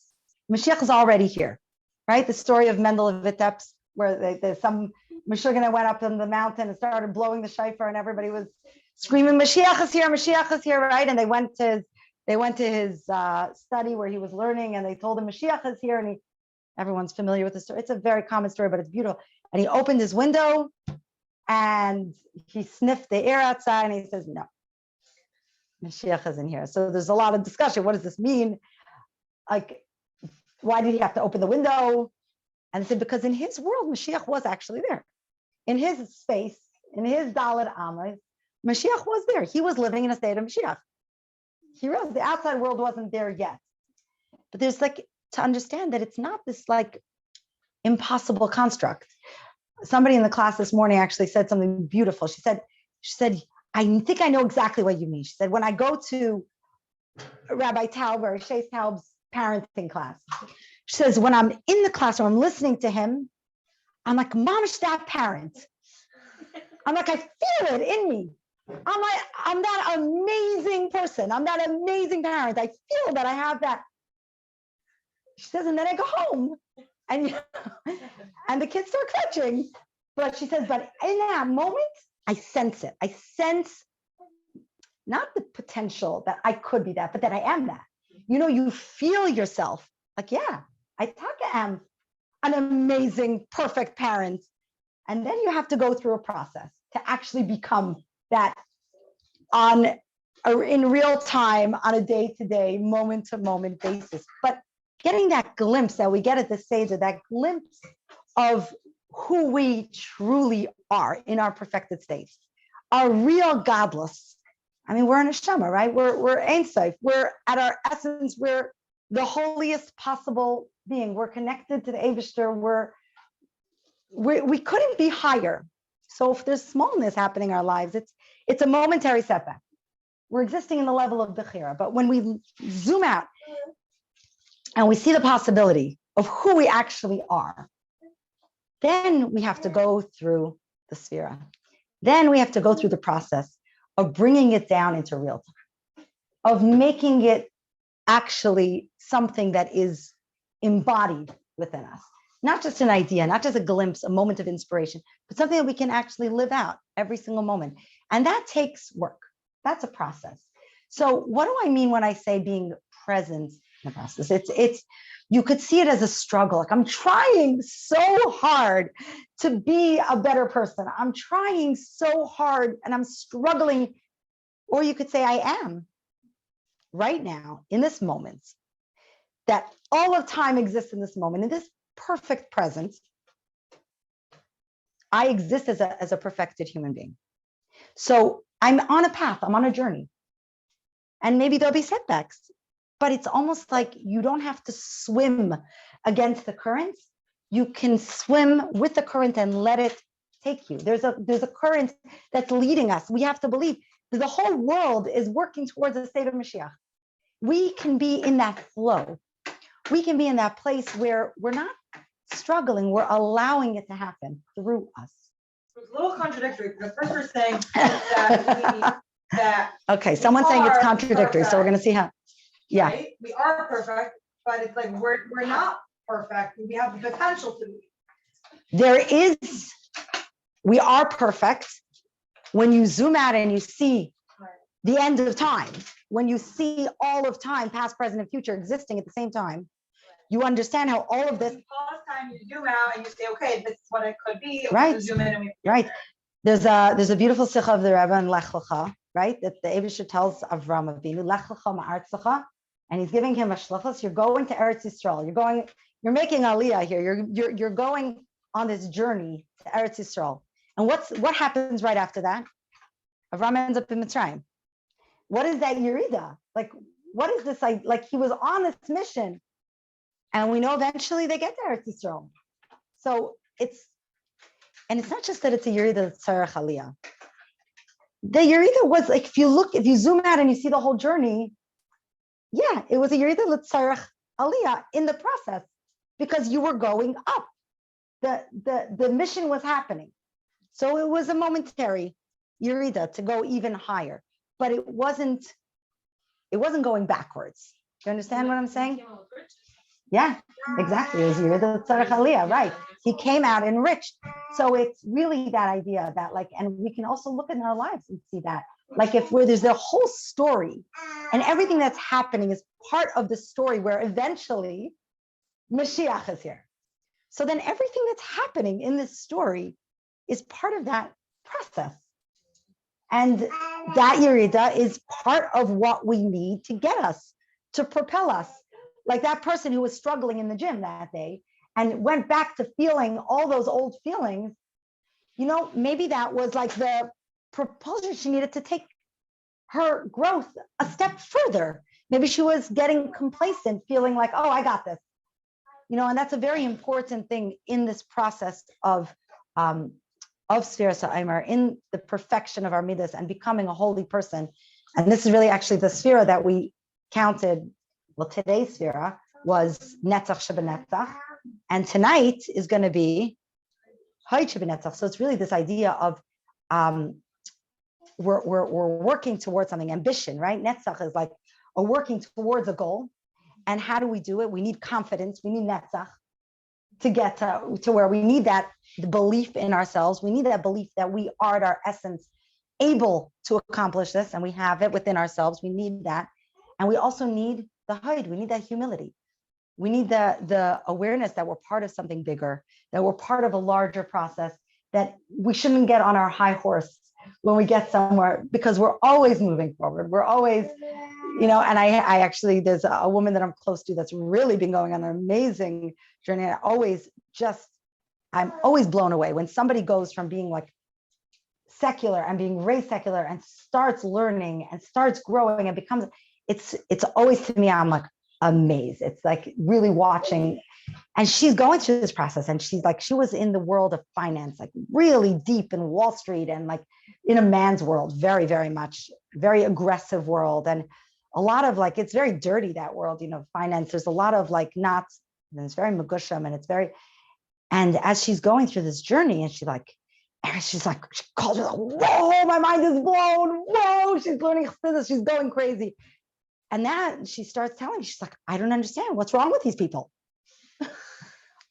Mashiach is already here, right? The story of Mendel of Vitebsk, where there's some Meshuggah went up on the mountain and started blowing the shofar, and everybody was screaming, Mashiach is here, right? And they went to his study where he was learning, and they told him Mashiach is here, and everyone's familiar with the story. It's a very common story, but it's beautiful. And he opened his window, and he sniffed the air outside, and he says, no, Mashiach isn't here. So there's a lot of discussion. What does this mean? Like, why did he have to open the window? And they said, because in his world, Mashiach was actually there. In his space, in his Dalet Amos, Mashiach was there. He was living in a state of Mashiach. The outside world wasn't there yet. But there's to understand that it's not this impossible construct. Somebody in the class this morning actually said something beautiful. She said, I think I know exactly what you mean. She said, when I go to Rabbi Taub or Shea Taub's parenting class, she says, when I'm in the classroom, I'm listening to him, I'm like, mamish that parent. I'm like, I feel it in me. I'm that amazing person. I'm that amazing parent. I feel that I have that. She says, and then I go home and the kids start clutching. But she says, but in that moment, I sense it. I sense not the potential that I could be that, but that I am that. You feel yourself like, yeah, I am an amazing, perfect parent. And then you have to go through a process to actually become that in real time, on a day-to-day, moment-to-moment basis. But getting that glimpse that we get at this stage, that glimpse of who we truly are in our perfected state, our real godless. I mean, we're in a Shema, right? We're Ein Sof. We're at our essence. We're the holiest possible being. We're connected to the Eibishter. We couldn't be higher. So if there's smallness happening in our lives, it's a momentary setback. We're existing in the level of Bechira. But when we zoom out and we see the possibility of who we actually are, then we have to go through the Sfira. Then we have to go through the process of bringing it down into real time, of making it actually something that is embodied within us. Not just an idea, not just a glimpse, a moment of inspiration, but something that we can actually live out every single moment. And that takes work. That's a process. So what do I mean when I say being present in the process? It's you could see it as a struggle. Like, I'm trying so hard to be a better person. I'm trying so hard and I'm struggling. Or you could say I am right now in this moment, that all of time exists in this moment, in this perfect present. I exist as a perfected human being. So I'm on a path, I'm on a journey. And maybe there'll be setbacks, but it's almost like you don't have to swim against the current. You can swim with the current and let it take you. There's a current that's leading us. We have to believe that the whole world is working towards a state of Mashiach. We can be in that flow. We can be in that place where we're not struggling, we're allowing it to happen through us. So it's a little contradictory because first we're saying that okay, someone's saying it's contradictory, so we're going to see how. Yeah. Right? We are perfect, but it's like we're not perfect. We have the potential to be. We are perfect when you zoom out and you see the end of time. When you see all of time, past, present, and future existing at the same time, you understand how all of this. You pause time, you zoom out, and you say, okay, this is what it could be. Right. Zoom in and we Right. There's a beautiful sikha of the Rebbe in Lech Lecha, right? That the Eibusher tells Avram Avinu, Lech Lecha ma'artzecha, and he's giving him a shlichus. You're going to Eretz Yisrael. You're making aliyah here. You're going on this journey to Eretz Yisrael. And what happens right after that? Avram ends up in Mitzrayim. What is that Yerida? Like, what is this? Like he was on this mission, and we know eventually they get to Eretz Yisrael. So it's not just that it's a Yerida Tzarech Aliyah. The Yerida was like, if you zoom out and you see the whole journey, yeah, it was a Yerida Tzarech Aliyah in the process because you were going up. The mission was happening. So it was a momentary Yerida to go even higher, but it wasn't going backwards. Do you understand what I'm saying? Yeah, exactly. It was Yerida Tzarech Aliyah, right? He came out enriched. So it's really that idea that and we can also look in our lives and see that. Like there's a whole story and everything that's happening is part of the story where eventually Mashiach is here. So then everything that's happening in this story is part of that process. And that Yerida is part of what we need to get us, to propel us. Like that person who was struggling in the gym that day and went back to feeling all those old feelings, maybe that was like the propulsion she needed to take her growth a step further. Maybe she was getting complacent, feeling like, oh, I got this. And that's a very important thing in this process of Sfira Sa'imar, in the perfection of our midas and becoming a holy person. And this is really actually the Sfira that we counted. Well, today's Sfira was Netzach Shebenetzach, and tonight is going to be Hayt Shebenetzach. So it's really this idea of we're working towards something, ambition, right? Netzach is like a working towards a goal. And how do we do it? We need confidence. We need netzach to get to where we need the belief in ourselves. We need that belief that we are at our essence able to accomplish this, and we have it within ourselves. We need that. And we also need the hide. We need that humility. We need the awareness that we're part of something bigger, that we're part of a larger process, that we shouldn't get on our high horse when we get somewhere, because we're always moving forward. We're always, and I actually, there's a woman that I'm close to that's really been going on an amazing journey. I'm always blown away when somebody goes from being like secular and being raised secular and starts learning and starts growing and becomes, it's always, to me, I'm like amazed. It's like really watching. And she's going through this process, and she's like, she was in the world of finance, like really deep in Wall Street and like in a man's world, very, very much, very aggressive world. And a lot of like, it's very dirty, that world, finance. There's a lot of like knots, and it's very magusham, and as she's going through this journey, and she calls her, like, whoa, my mind is blown. Whoa, she's learning business. She's going crazy. And that she starts telling me, she's like, I don't understand. What's wrong with these people?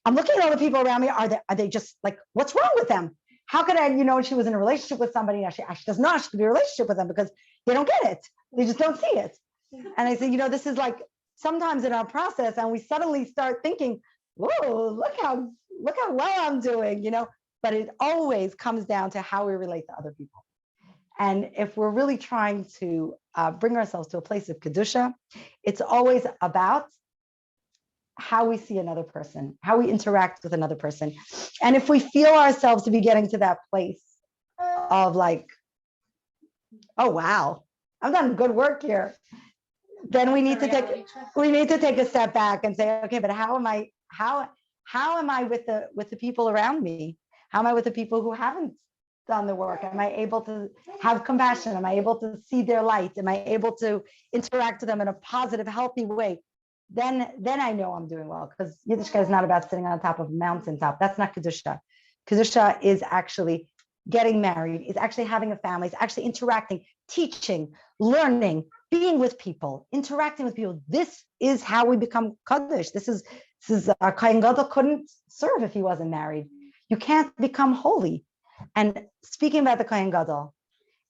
I'm looking at all the people around me. Are they just like, what's wrong with them? How could I, she was in a relationship with somebody. Now she does not, she could be in a relationship with them because they don't get it. They just don't see it. And I said, this is like sometimes in our process, and we suddenly start thinking, whoa, look how well I'm doing, but it always comes down to how we relate to other people. And if we're really trying to bring ourselves to a place of Kedusha, it's always about how we see another person, how we interact with another person. And if we feel ourselves to be getting to that place of like, oh, wow, I've done good work here, then we need to take a step back and say, okay, but how am I with the people around me? How am I with the people who haven't done the work? Am I able to have compassion? Am I able to see their light? Am I able to interact with them in a positive, healthy way? Then I know I'm doing well, because Yiddishkeit is not about sitting on top of a mountaintop. That's not Kedusha. Kedusha is actually getting married, is actually having a family, is actually interacting, teaching, learning, being with people, interacting with people. This is how we become Kaddish. This is a Kohen Gadol couldn't serve if he wasn't married. You can't become holy. And speaking about the Kohen Gadol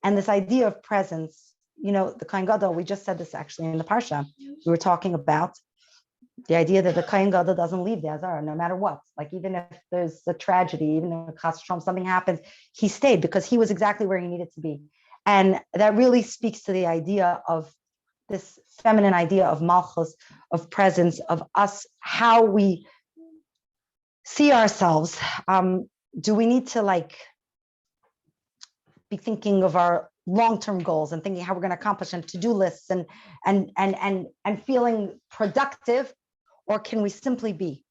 and this idea of presence, the Kohen Gadol, we just said this actually in the Parsha. We were talking about the idea that the Kohen Gadol doesn't leave the Azara, no matter what. Like even if there's a tragedy, even if something happens, he stayed because he was exactly where he needed to be. And that really speaks to the idea of this feminine idea of malchus, of presence, of us, how we see ourselves. Do we need to be thinking of our long-term goals and thinking how we're going to accomplish and to-do lists and feeling productive, or can we simply be?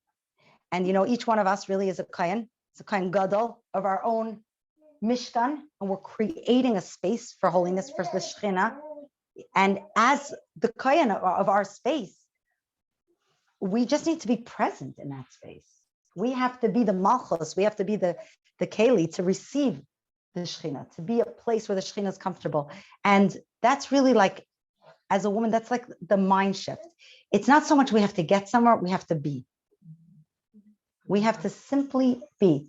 And each one of us really is a kohen. It's a kohen gadol of our own mishkan, and we're creating a space for holiness, for the Shekhinah. And as the kohen of our space, we just need to be present in that space. We have to be the malchus. We have to be the keli to receive the Shekhinah, to be a place where the Shekhinah is comfortable. And that's really as a woman, that's the mind shift. It's not so much we have to get somewhere, we have to be. We have to simply be.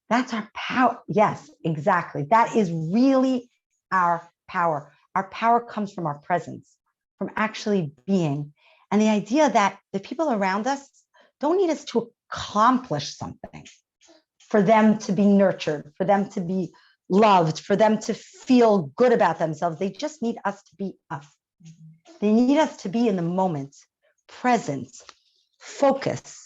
That's our power. Yes, exactly. That is really our power. Our power comes from our presence, from actually being. And the idea that the people around us don't need us to accomplish something for them to be nurtured, for them to be loved, for them to feel good about themselves. They just need us to be us. They need us to be in the moment, present, focused,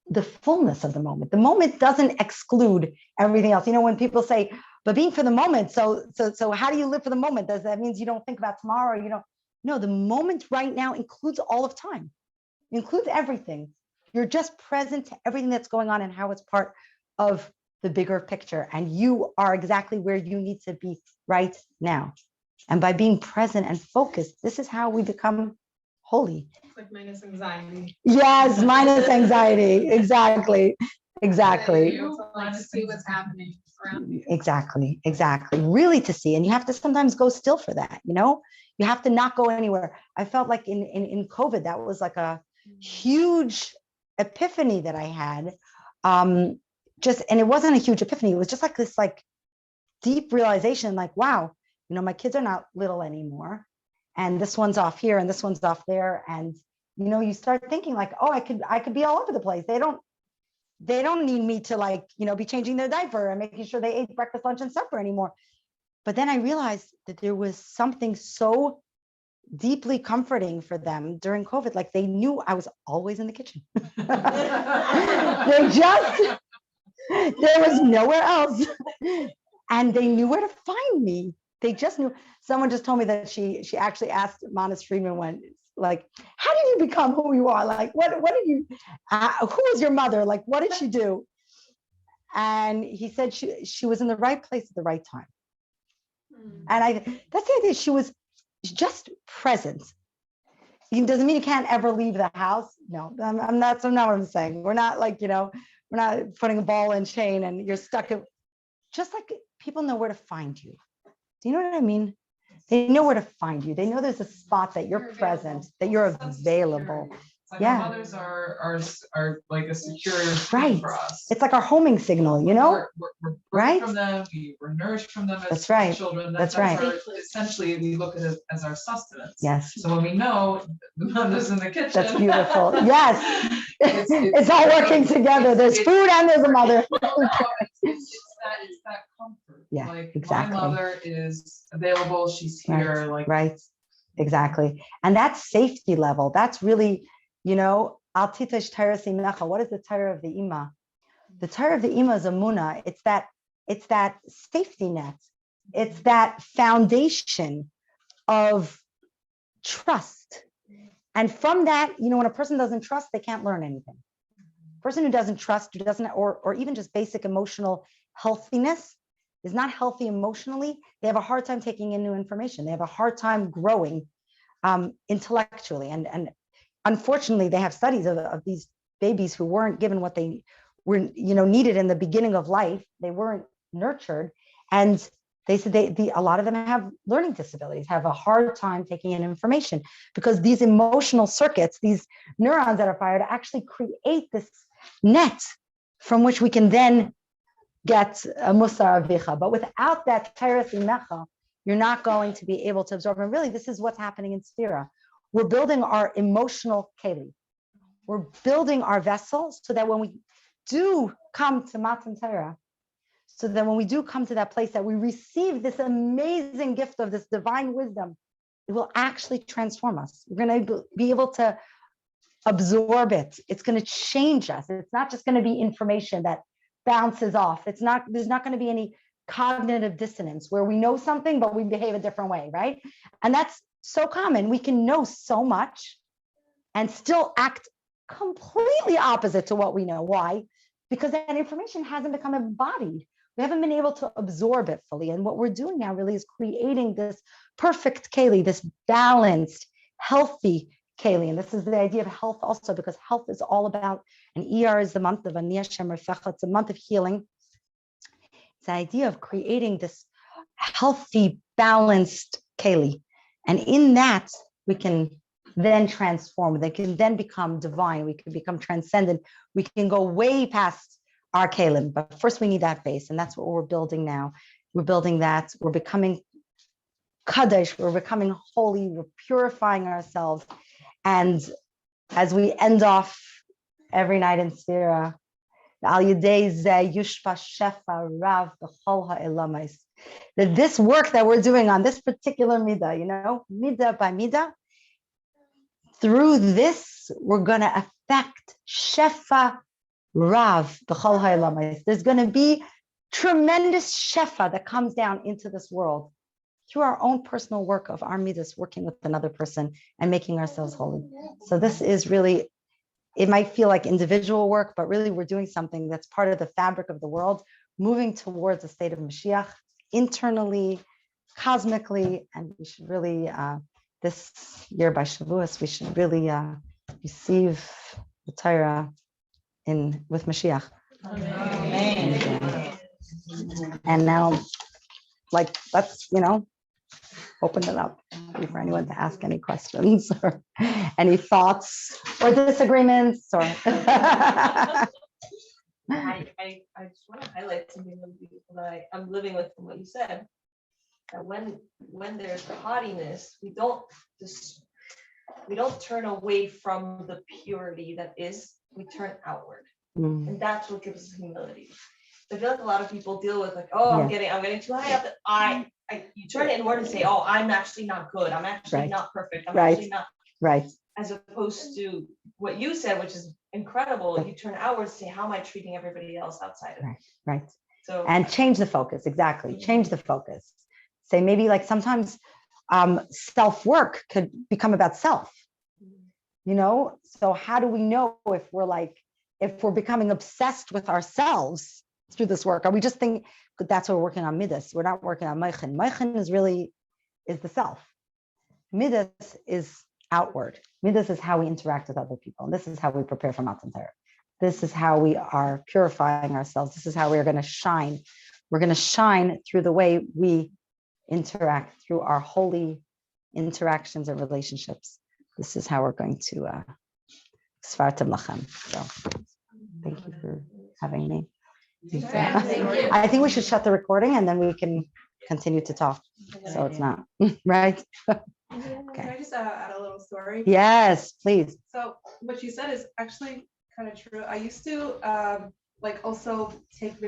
the fullness of the moment. The moment doesn't exclude everything else. When people say, but being for the moment, so how do you live for the moment? Does that mean you don't think about tomorrow? No, the moment right now includes all of time, includes everything. You're just present to everything that's going on and how it's part of the bigger picture. And you are exactly where you need to be right now. And by being present and focused, this is how we become holy. It's like minus anxiety. Yes, minus anxiety. Exactly. You want to see what's happening around you. Exactly. Really to see. And you have to sometimes go still for that, You have to not go anywhere. I felt like in COVID, that was like a huge epiphany that I had. And it wasn't a huge epiphany. It was just this deep realization, wow, my kids are not little anymore. And this one's off here and this one's off there. And, you start thinking I could be all over the place. They don't need me to be changing their diaper and making sure they ate breakfast, lunch, and supper anymore. But then I realized that there was something so deeply comforting for them during COVID. They knew I was always in the kitchen. There was nowhere else. And they knew where to find me. They just knew. Someone just told me that she actually asked Manis Friedman how did you become who you are? What did you, who was your mother? What did she do? And he said she was in the right place at the right time. And that's the idea. She was just present. It doesn't mean you can't ever leave the house. No, that's not what I'm saying. We're not we're not putting a ball and chain and you're stuck. Just people know where to find you. Do you know what I mean? They know where to find you. They know there's a spot that you're present, that you're available. Our mothers are like a security for us. It's like our homing signal, We're right? From them, we're nourished from them as children. That's right. Essentially, we look at it as our sustenance. Yes. So when we know the mother's in the kitchen. That's beautiful. Yes. It's all working together. There's food and there's a mother. It's that comfort. Yeah, exactly. My mother is available. She's here. Right. Exactly. And that's safety level. That's really, Al titesh Torah simecha. What is the Torah of the Ima? The Torah of the Ima is Amunah. It's that safety net. It's that foundation of trust. And from that, when a person doesn't trust, they can't learn anything. A person who doesn't trust, or even just basic emotional healthiness is not healthy emotionally. They have a hard time taking in new information. They have a hard time growing intellectually. And unfortunately, they have studies of these babies who weren't given what they were, needed in the beginning of life. They weren't nurtured. And They said a lot of them have learning disabilities, have a hard time taking in information because these emotional circuits, these neurons that are fired actually create this net from which we can then get a musar avicha. But without that teres imecha, you're not going to be able to absorb. And really, this is what's happening in Sfira. We're building our emotional keli. We're building our vessel so that when we do come to Matan Torah, so that when we do come to that place that we receive this amazing gift of this divine wisdom, it will actually transform us. We're going to be able to absorb it. It's going to change us. It's not just going to be information that bounces off. There's not going to be any cognitive dissonance where we know something, but we behave a different way, right? And that's so common. We can know so much and still act completely opposite to what we know. Why? Because that information hasn't become embodied. We haven't been able to absorb it fully. And what we're doing now really is creating this perfect keli, this balanced, healthy keli. And this is the idea of health also, because health is all about, and ER is the month of Ani Hashem Refecha, it's a month of healing. It's the idea of creating this healthy, balanced keli. And in that, we can then transform. They can then become divine. We can become transcendent. We can go way past our kalim. But first we need that base. And that's what we're building now. We're building that. We're becoming kadosh. We're becoming holy. We're purifying ourselves. And as we end off every night in Sfira, that this work that we're doing on this particular midah, midah by midah, through this, we're going to affect shefa rav b'chol ha'elamayis. There's going to be tremendous shefa that comes down into this world through our own personal work of our midas, working with another person and making ourselves holy. So this is really, it might feel like individual work, but really we're doing something that's part of the fabric of the world, moving towards a state of Mashiach, internally, cosmically, and we should really, this year by Shavuos, we should really receive the Torah with Mashiach. Amen. And now, let's, open it up for anyone to ask any questions or any thoughts or disagreements or. I just want to highlight something that I'm living with from what you said. That when there's haughtiness, we don't turn away from the purity that is. We turn outward, and that's what gives us humility. I feel like a lot of people deal with I'm getting too high up. You turn it inward and say, oh, I'm actually not good. I'm actually not perfect. I'm actually not right. As opposed to what you said, which is incredible. You turn outwards, say, how am I treating everybody else outside of me? Right. So and change the focus. Exactly. Change the focus. Say maybe sometimes self-work could become about self. So how do we know if we're becoming obsessed with ourselves through this work? Are we just thinking that's what we're working on midas? We're not working on meichin. Meichin is the self. Midas is outward. Midas is how we interact with other people. And this is how we prepare for Matan Torah. This is how we are purifying ourselves. This is how we're going to shine. We're going to shine through the way we interact, through our holy interactions and relationships. This is how we're going to Sfartim Lachem. So thank you for having me. I think we should shut the recording and then we can continue to talk. So it's not, right? Okay. Can I just add a little story? Yes, please. So what you said is actually kind of true. I used to also take